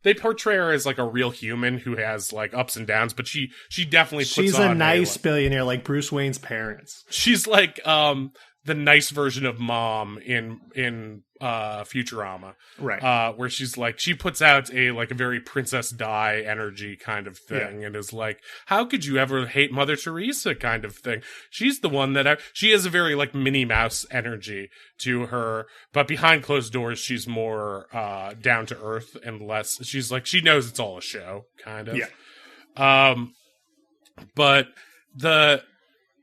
They portray her as like a real human who has like ups and downs, but she definitely puts She's on a nice billionaire like Bruce Wayne's parents. She's like the nice version of Mom in Futurama, right? Where she's like, she puts out a very Princess Di energy kind of thing, and is like, how could you ever hate Mother Teresa kind of thing. She's the one that she has a very like Minnie Mouse energy to her, but behind closed doors she's more down to earth and less. She's like, she knows it's all a show, kind of. But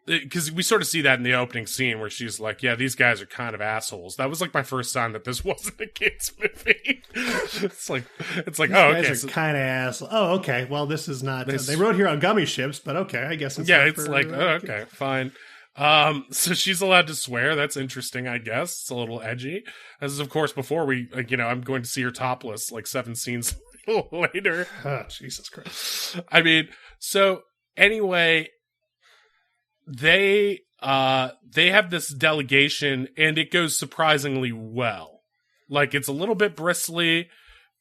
because we sort of see that in the opening scene where she's like, yeah, these guys are kind of assholes. That was like my first sign that this wasn't a kid's movie. it's like, these guys are kind of assholes. Oh, okay. Well, this is not. They wrote here on gummy ships, but okay, I guess it's. Yeah, it's like, okay, fine. So she's allowed to swear. That's interesting, I guess. It's a little edgy. This is, of course, before we, I'm going to see her topless like 7 scenes later. Oh, Jesus Christ. I mean, so anyway. They have this delegation, and it goes surprisingly well. Like, it's a little bit bristly,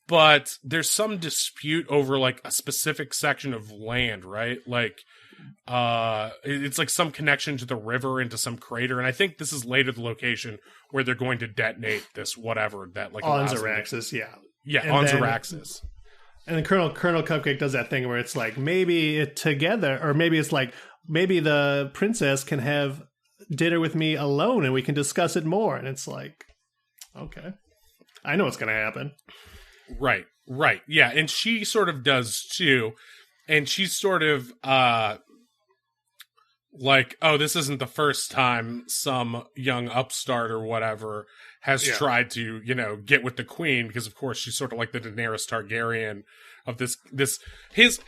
but there's some dispute over like a specific section of land, right? Like, it's like some connection to the river into some crater, and I think this is later the location where they're going to detonate this whatever that like on Zaraxis, yeah, on Zaraxis. And then Colonel Cupcake does that thing where it's like, maybe together, or maybe it's like, maybe the princess can have dinner with me alone and we can discuss it more. And it's like, okay, I know what's going to happen. Right. Yeah. And she sort of does too. And she's sort of like, oh, this isn't the first time some young upstart or whatever has tried to, get with the queen, because of course she's sort of like the Daenerys Targaryen of this his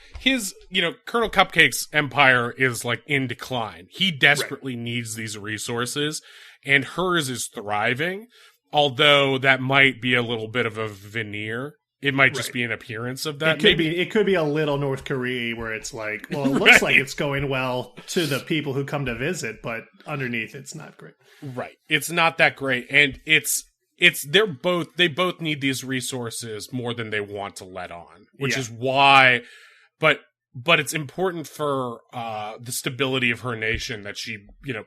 Colonel Cupcake's empire is like in decline. He desperately needs these resources, and hers is thriving, although that might be a little bit of a veneer. It might just be an appearance of that. It could be a little North Korea where it's like, well, it looks like it's going well to the people who come to visit, but underneath it's not great. Right. It's not that great, and they both need these resources more than they want to let on, which is why, but it's important for the stability of her nation that she,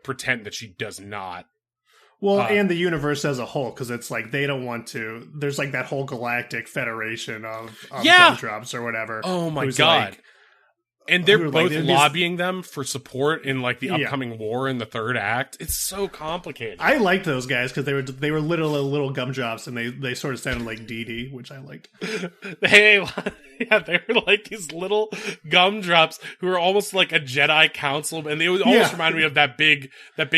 pretend that she does not. Well, and the universe as a whole, because it's like they don't want to. There's like that whole galactic federation of gumdrops or whatever. Oh my god! And they're both lobbying them for support in like the upcoming war in the third act. It's so complicated. I liked those guys because they were literally little gumdrops, and they sort of sounded like Dee Dee, which I liked. They were like these little gumdrops who are almost like a Jedi council, and they almost remind me of that big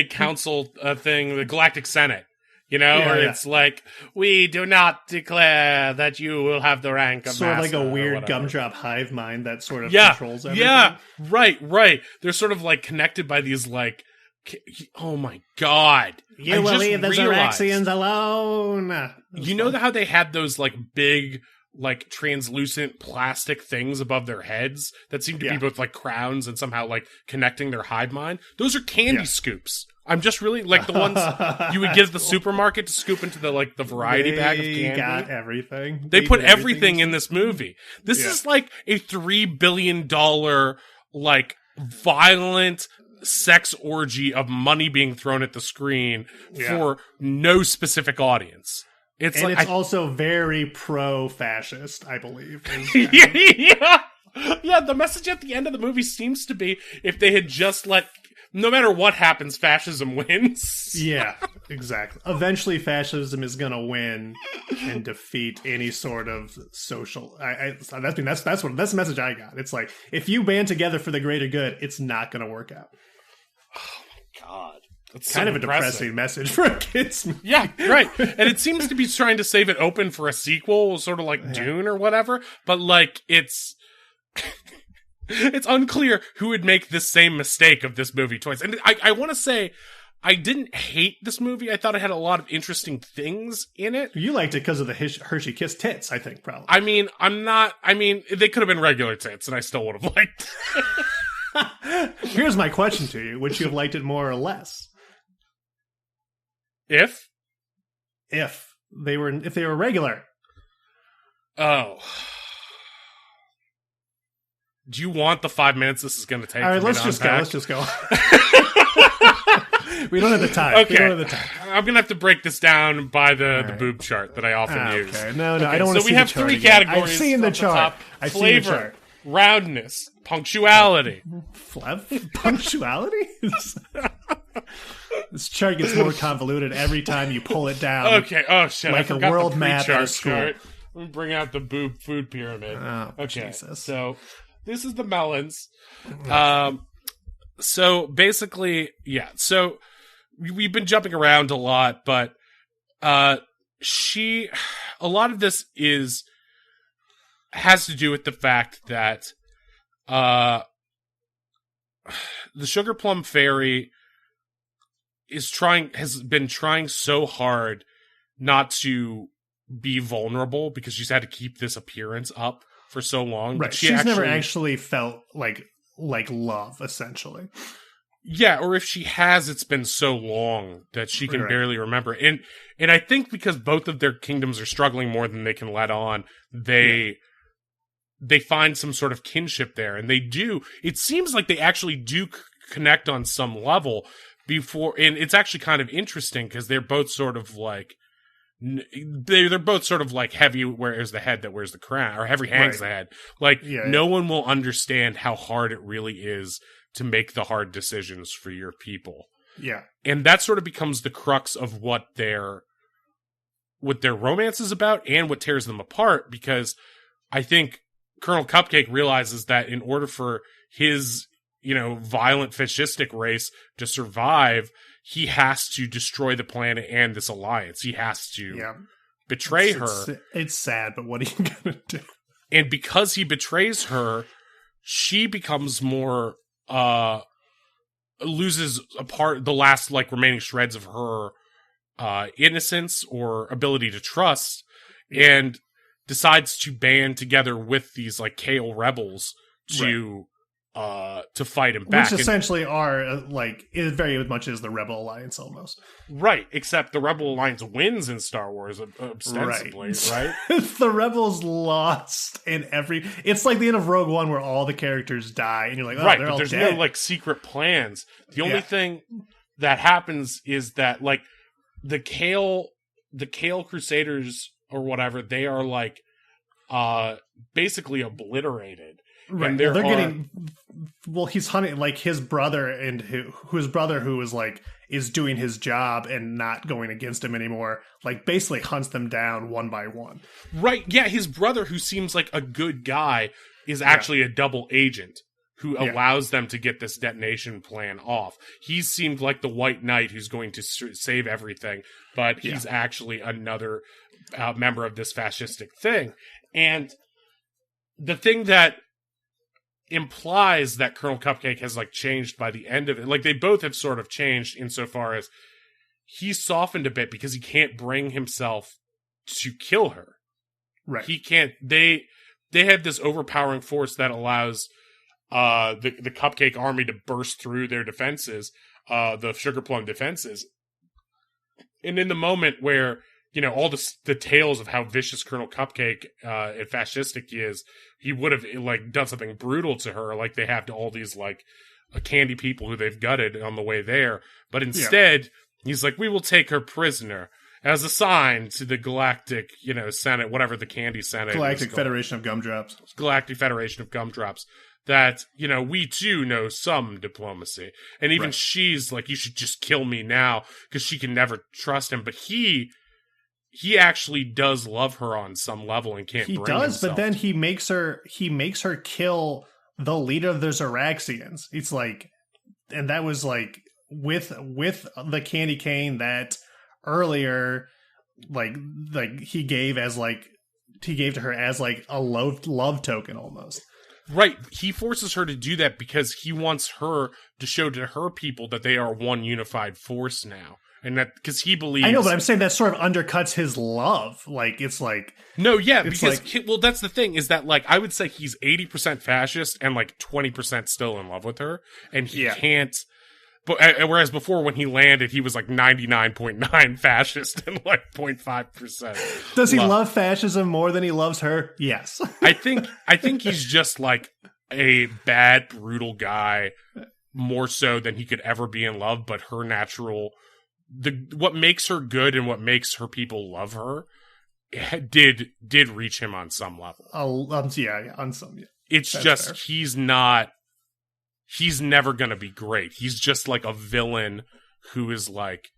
council thing, the Galactic Senate. It's like, we do not declare that you will have the rank of sort of like a weird gumdrop hive mind that sort of controls everything. Yeah, right. They're sort of like connected by these like, oh my god. You will leave the Zaraxians alone. You know how they had those like big, like translucent plastic things above their heads that seem to be both like crowns and somehow like connecting their hive mind? Those are candy scoops. I'm just really like the ones you would get at the supermarket to scoop into the like the variety bag of candy. They got everything. They put everything in this movie. This is like a $3 billion like violent sex orgy of money being thrown at the screen for no specific audience. It's also very pro-fascist, I believe. Yeah, the message at the end of the movie seems to be, if they had just let, no matter what happens, fascism wins. Yeah, exactly. Eventually, fascism is going to win and defeat any sort of social. That's the message I got. It's like, if you band together for the greater good, it's not going to work out. Oh my god. That's kind of a depressing message for a kid's movie. Yeah, right. And it seems to be trying to save it open for a sequel, sort of like Dune or whatever. But like, it's unclear who would make this same mistake of this movie twice. And I want to say, I didn't hate this movie. I thought it had a lot of interesting things in it. You liked it because of the Hershey Kiss tits, I think, probably. I mean, they could have been regular tits, and I still would have liked it. Here's my question to you. Would you have liked it more or less? If they were regular. Oh. Do you want the 5 minutes this is going to take? All right, let's just go. We don't have the time. Okay. We don't have the time. I'm going to have to break this down by the boob chart that I often use. Okay. No, I don't want to so see we have the chart three again. categories. I've seen the chart. I've seen the Flavor, chart. roundness, punctuality. Punctuality? This chart gets more convoluted every time you pull it down. Okay. Oh, shit. Like I a forgot world the map at a pre-chart school. chart. Let me bring out the boob food pyramid. Oh, okay. Jesus. So this is the melons. So basically, yeah. So we've been jumping around a lot, but a lot of this has to do with the fact that the Sugar Plum Fairy has been trying so hard not to be vulnerable because she's had to keep this appearance up for so long. Right. She's never actually felt like love, essentially. Yeah, or if she has, it's been so long that she can barely remember. And I think because both of their kingdoms are struggling more than they can let on, they find some sort of kinship there. And they do. It seems like they actually do connect on some level before. And it's actually kind of interesting because they're both sort of like, they're both sort of like heavy wears the head that wears the crown, or heavy hangs the head. Like, no one will understand how hard it really is to make the hard decisions for your people. Yeah. And that sort of becomes the crux of what their romance is about and what tears them apart, because I think Colonel Cupcake realizes that in order for his, violent fascistic race to survive, he has to destroy the planet and this alliance. He has to betray her. It's sad, but what are you going to do? And because he betrays her, she becomes more loses the last remaining shreds of her innocence or ability to trust, and decides to band together with these Kale rebels to fight him back. Which essentially it very much is the Rebel Alliance almost. Right, except the Rebel Alliance wins in Star Wars ostensibly, right? The Rebels lost in it's like the end of Rogue One where all the characters die and you're like, oh, right, they're but all there's dead. no secret plans. The only thing that happens is that the Kale Crusaders or whatever, they are basically obliterated. Right, and they're getting. Well, he's hunting his brother and whose brother who is doing his job and not going against him anymore. Basically hunts them down one by one. Right? Yeah, his brother, who seems like a good guy, is actually a double agent who allows them to get this detonation plan off. He seemed like the White Knight who's going to save everything, but he's actually another member of this fascistic thing. And the thing that implies that Colonel Cupcake has changed by the end of it. They both have sort of changed insofar as he's softened a bit because he can't bring himself to kill her. Right. He can't. They have this overpowering force that allows the Cupcake army to burst through their defenses, the Sugar Plum defenses. And in the moment where all the tales of how vicious Colonel Cupcake and fascistic he is, he would have done something brutal to her, like they have to all these candy people who they've gutted on the way there. But instead, he's like, we will take her prisoner as a sign to the Galactic, Senate, whatever the Candy Senate, Galactic Federation of Gumdrops, Galactic Federation of Gumdrops. That we too know some diplomacy, and even she's like, you should just kill me now because she can never trust him. But he actually does love her on some level and can't. He bring does, himself. But then he makes her kill the leader of the Zoraxians. It's and that was with the candy cane that earlier, he gave to her as a love token almost. Right, he forces her to do that because he wants her to show to her people that they are one unified force now. And that because he believes, I know, but I'm saying that sort of undercuts his love. No, yeah, because that's the thing is that I would say he's 80% fascist and 20% still in love with her, and he can't. But whereas before, when he landed, he was like 99.9 fascist and like 0.5%. Does he love fascism more than he loves her? Yes. I think he's just like a bad, brutal guy, more so than he could ever be in love. But her what makes her good and what makes her people love her did reach him on some level. On some. Yeah. It's That's just fair. he's never gonna be great. He's just like a villain who is like,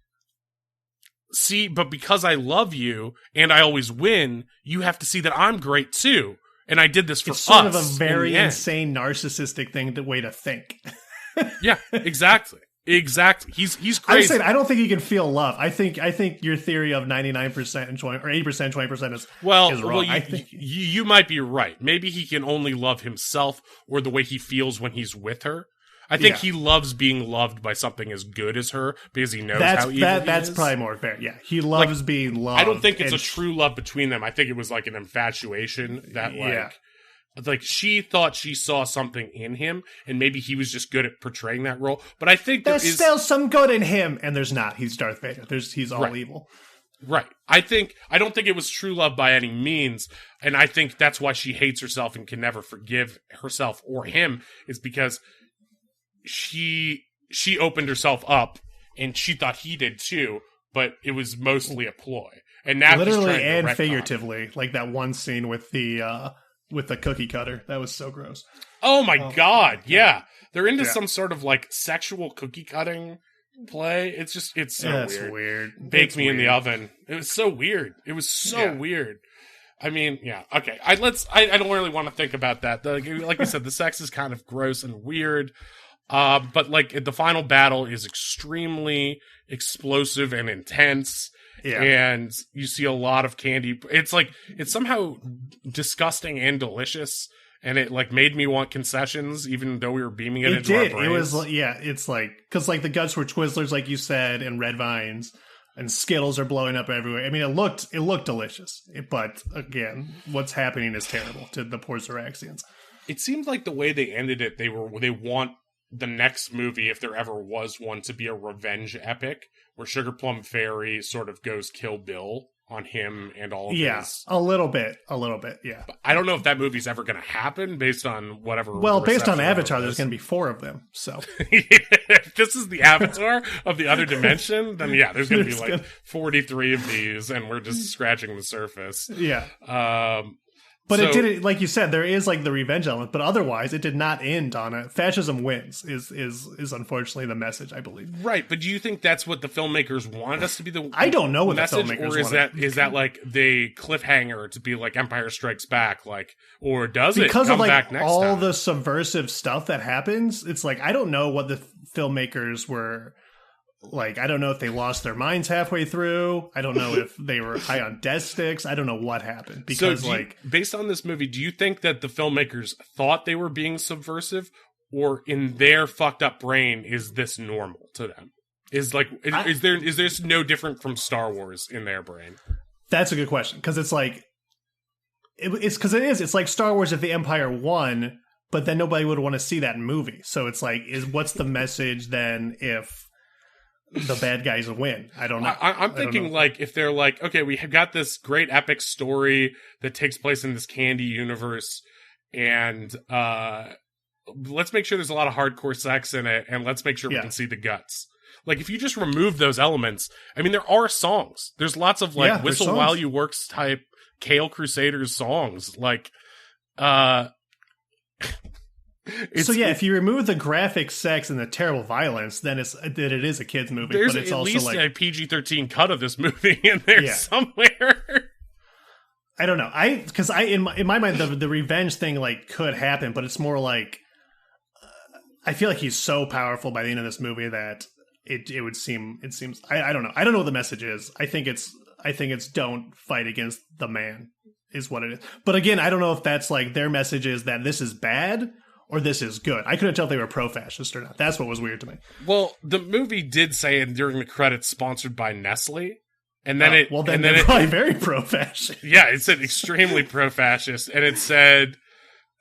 see, but because I love you and I always win, you have to see that I'm great too. And I did this for us. It's sort of a very insane narcissistic way to think. Yeah, exactly. Exactly. He's crazy. I'm saying I don't think you can feel love. I think your theory of 99% and 20 or 80%, 20% is wrong. Well, you might be right. Maybe he can only love himself or the way he feels when he's with her. I think he loves being loved by something as good as her because he knows how evil that's probably more fair. Yeah, he loves being loved. I don't think it's a true love between them. I think it was like an infatuation that like she thought she saw something in him, and maybe he was just good at portraying that role. But I think there's still some good in him, and there's not. He's Darth Vader. He's all evil. Right. I don't think it was true love by any means, and I think that's why she hates herself and can never forgive herself or him, is because she opened herself up, and she thought he did too, but it was mostly a ploy. And now literally and figuratively, like that one scene with the cookie cutter. That was so gross. Oh my God. Yeah. They're into some sort of like sexual cookie cutting play. It's so weird. Baked me in the oven. It was so weird. It was so weird. I mean, yeah. Okay. I don't really want to think about that. Like I said, the sex is kind of gross and weird. But like the final battle is extremely explosive and intense. Yeah. And you see a lot of candy. It's somehow disgusting and delicious. And it like made me want concessions, even though we were beaming it into our brains. It was, it's like, because like the guts were Twizzlers, like you said, and Red Vines, and Skittles are blowing up everywhere. I mean, it looked delicious. But again, what's happening is terrible to the poor Zoraxians. It seemed like the way they ended it, they want the next movie, if there ever was one, to be a revenge epic where Sugar Plum Fairy sort of goes Kill Bill on him and all of his. Yeah, a little bit, yeah. But I don't know if that movie's ever going to happen based on whatever. Well, based on Avatar, there's going to be 4 of them, so. If this is the Avatar of the other dimension, then yeah, there's going to be like 43 of these, and we're just scratching the surface. Yeah. But it didn't, like you said, there is like the revenge element, but otherwise it did not end on a fascism wins is unfortunately the message, I believe. Right, but do you think that's what the filmmakers wanted us to be the I don't know what message, the filmmakers or is that like the cliffhanger to be like Empire Strikes Back, like, or does because it come of like back next all time? The subversive stuff that happens? It's like I don't know what the filmmakers were. Like, I don't know if they lost their minds halfway through. I don't know if they were high on death sticks. I don't know what happened. Because, based on this movie, do you think that the filmmakers thought they were being subversive, or in their fucked up brain, is this normal to them? Is there no different from Star Wars in their brain? That's a good question, because it's like it's like Star Wars if the Empire won, but then nobody would want to see that movie. So it's like, what's the message then if the bad guys win? I don't know. I'm thinking like if they're like, okay, we have got this great epic story that takes place in this candy universe, and let's make sure there's a lot of hardcore sex in it, and let's make sure we can see the guts. Like if you just remove those elements, I mean, there are songs. There's lots of like Whistle While You Works type Kale Crusaders songs. Like, if you remove the graphic sex and the terrible violence, then it is a kids movie. There's but it's at also least like a PG-13 cut of this movie in there somewhere. I don't know. Because in my mind the revenge thing like could happen, but it's more like I feel like he's so powerful by the end of this movie that it would seem I don't know. I don't know what the message is. I think it's don't fight against the man is what it is. But again, I don't know if that's like their message is that this is bad or this is good. I couldn't tell if they were pro-fascist or not. That's what was weird to me. Well, the movie did say during the credits, sponsored by Nestle, and then they're probably very pro-fascist. Yeah, it said extremely pro-fascist, and it said,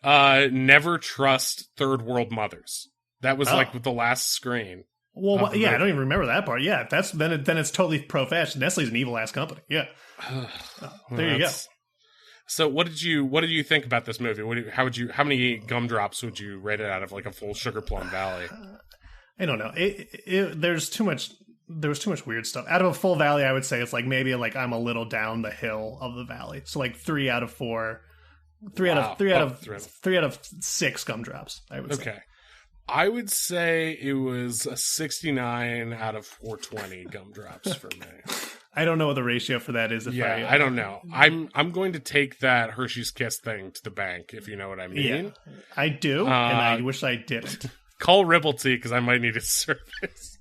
"Never trust third world mothers." That was like with the last screen. Well, yeah, I don't even remember that part. Yeah, then it's totally pro-fascist. Nestle's an evil ass company. Yeah, there you go. So what did you think about this movie? How many gumdrops would you rate it out of, like a full Sugar Plum Valley? I don't know. There was too much weird stuff. Out of a full valley, I would say it's like maybe like I'm a little down the hill of the valley. So like 3 out of 4, 3 out of 6 gumdrops, I would say. Okay. I would say it was a 69 out of 420 gumdrops for me. I don't know what the ratio for that is. I don't know. I'm going to take that Hershey's Kiss thing to the bank, if you know what I mean. Yeah, I do, and I wish I didn't. Call Ribblety, because I might need his service.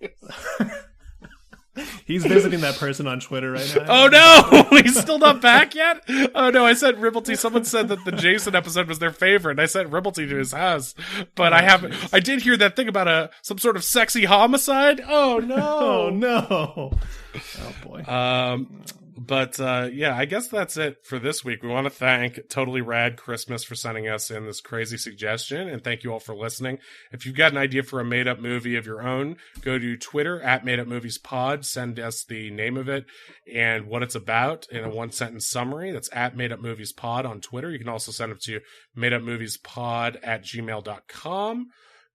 He's visiting that person on Twitter right now. Oh no! He's still not back yet? Oh no, I sent Ribblety. Someone said that the Jason episode was their favorite, and I sent Ribblety to his house. But I did hear that thing about some sort of sexy homicide. Oh no! Oh no! Oh boy. But yeah, I guess that's it for this week. We want to thank Totally Rad Christmas for sending us in this crazy suggestion, and thank you all for listening. If you've got an idea for a made-up movie of your own, go to Twitter @MadeUpMoviesPod. Send us the name of it and what it's about in a 1-sentence summary. That's @MadeUpMoviesPod on Twitter. You can also send it to madeupmoviespod@gmail.com.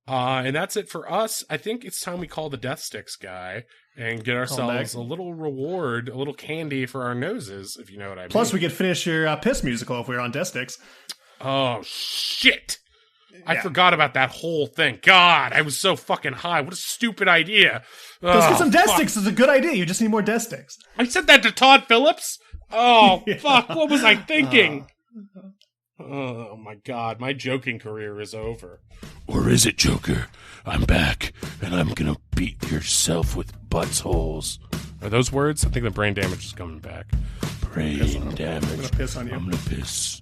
And that's it for us. I think it's time we call the Death Sticks guy and get ourselves a little reward, a little candy for our noses, if you know what I mean. Plus, we could finish your Piss musical if we were on Death Sticks. Oh, shit. Yeah. I forgot about that whole thing. God, I was so fucking high. What a stupid idea. Let's get some Death Sticks. It's a good idea. You just need more Death Sticks. I said that to Todd Phillips? Oh, yeah. Fuck. What was I thinking? Oh, my God. My joking career is over. Or is it, Joker? I'm back, and I'm gonna beat yourself with buttholes. Are those words? I think the brain damage is coming back. Brain damage. I'm gonna piss on you. I'm gonna piss.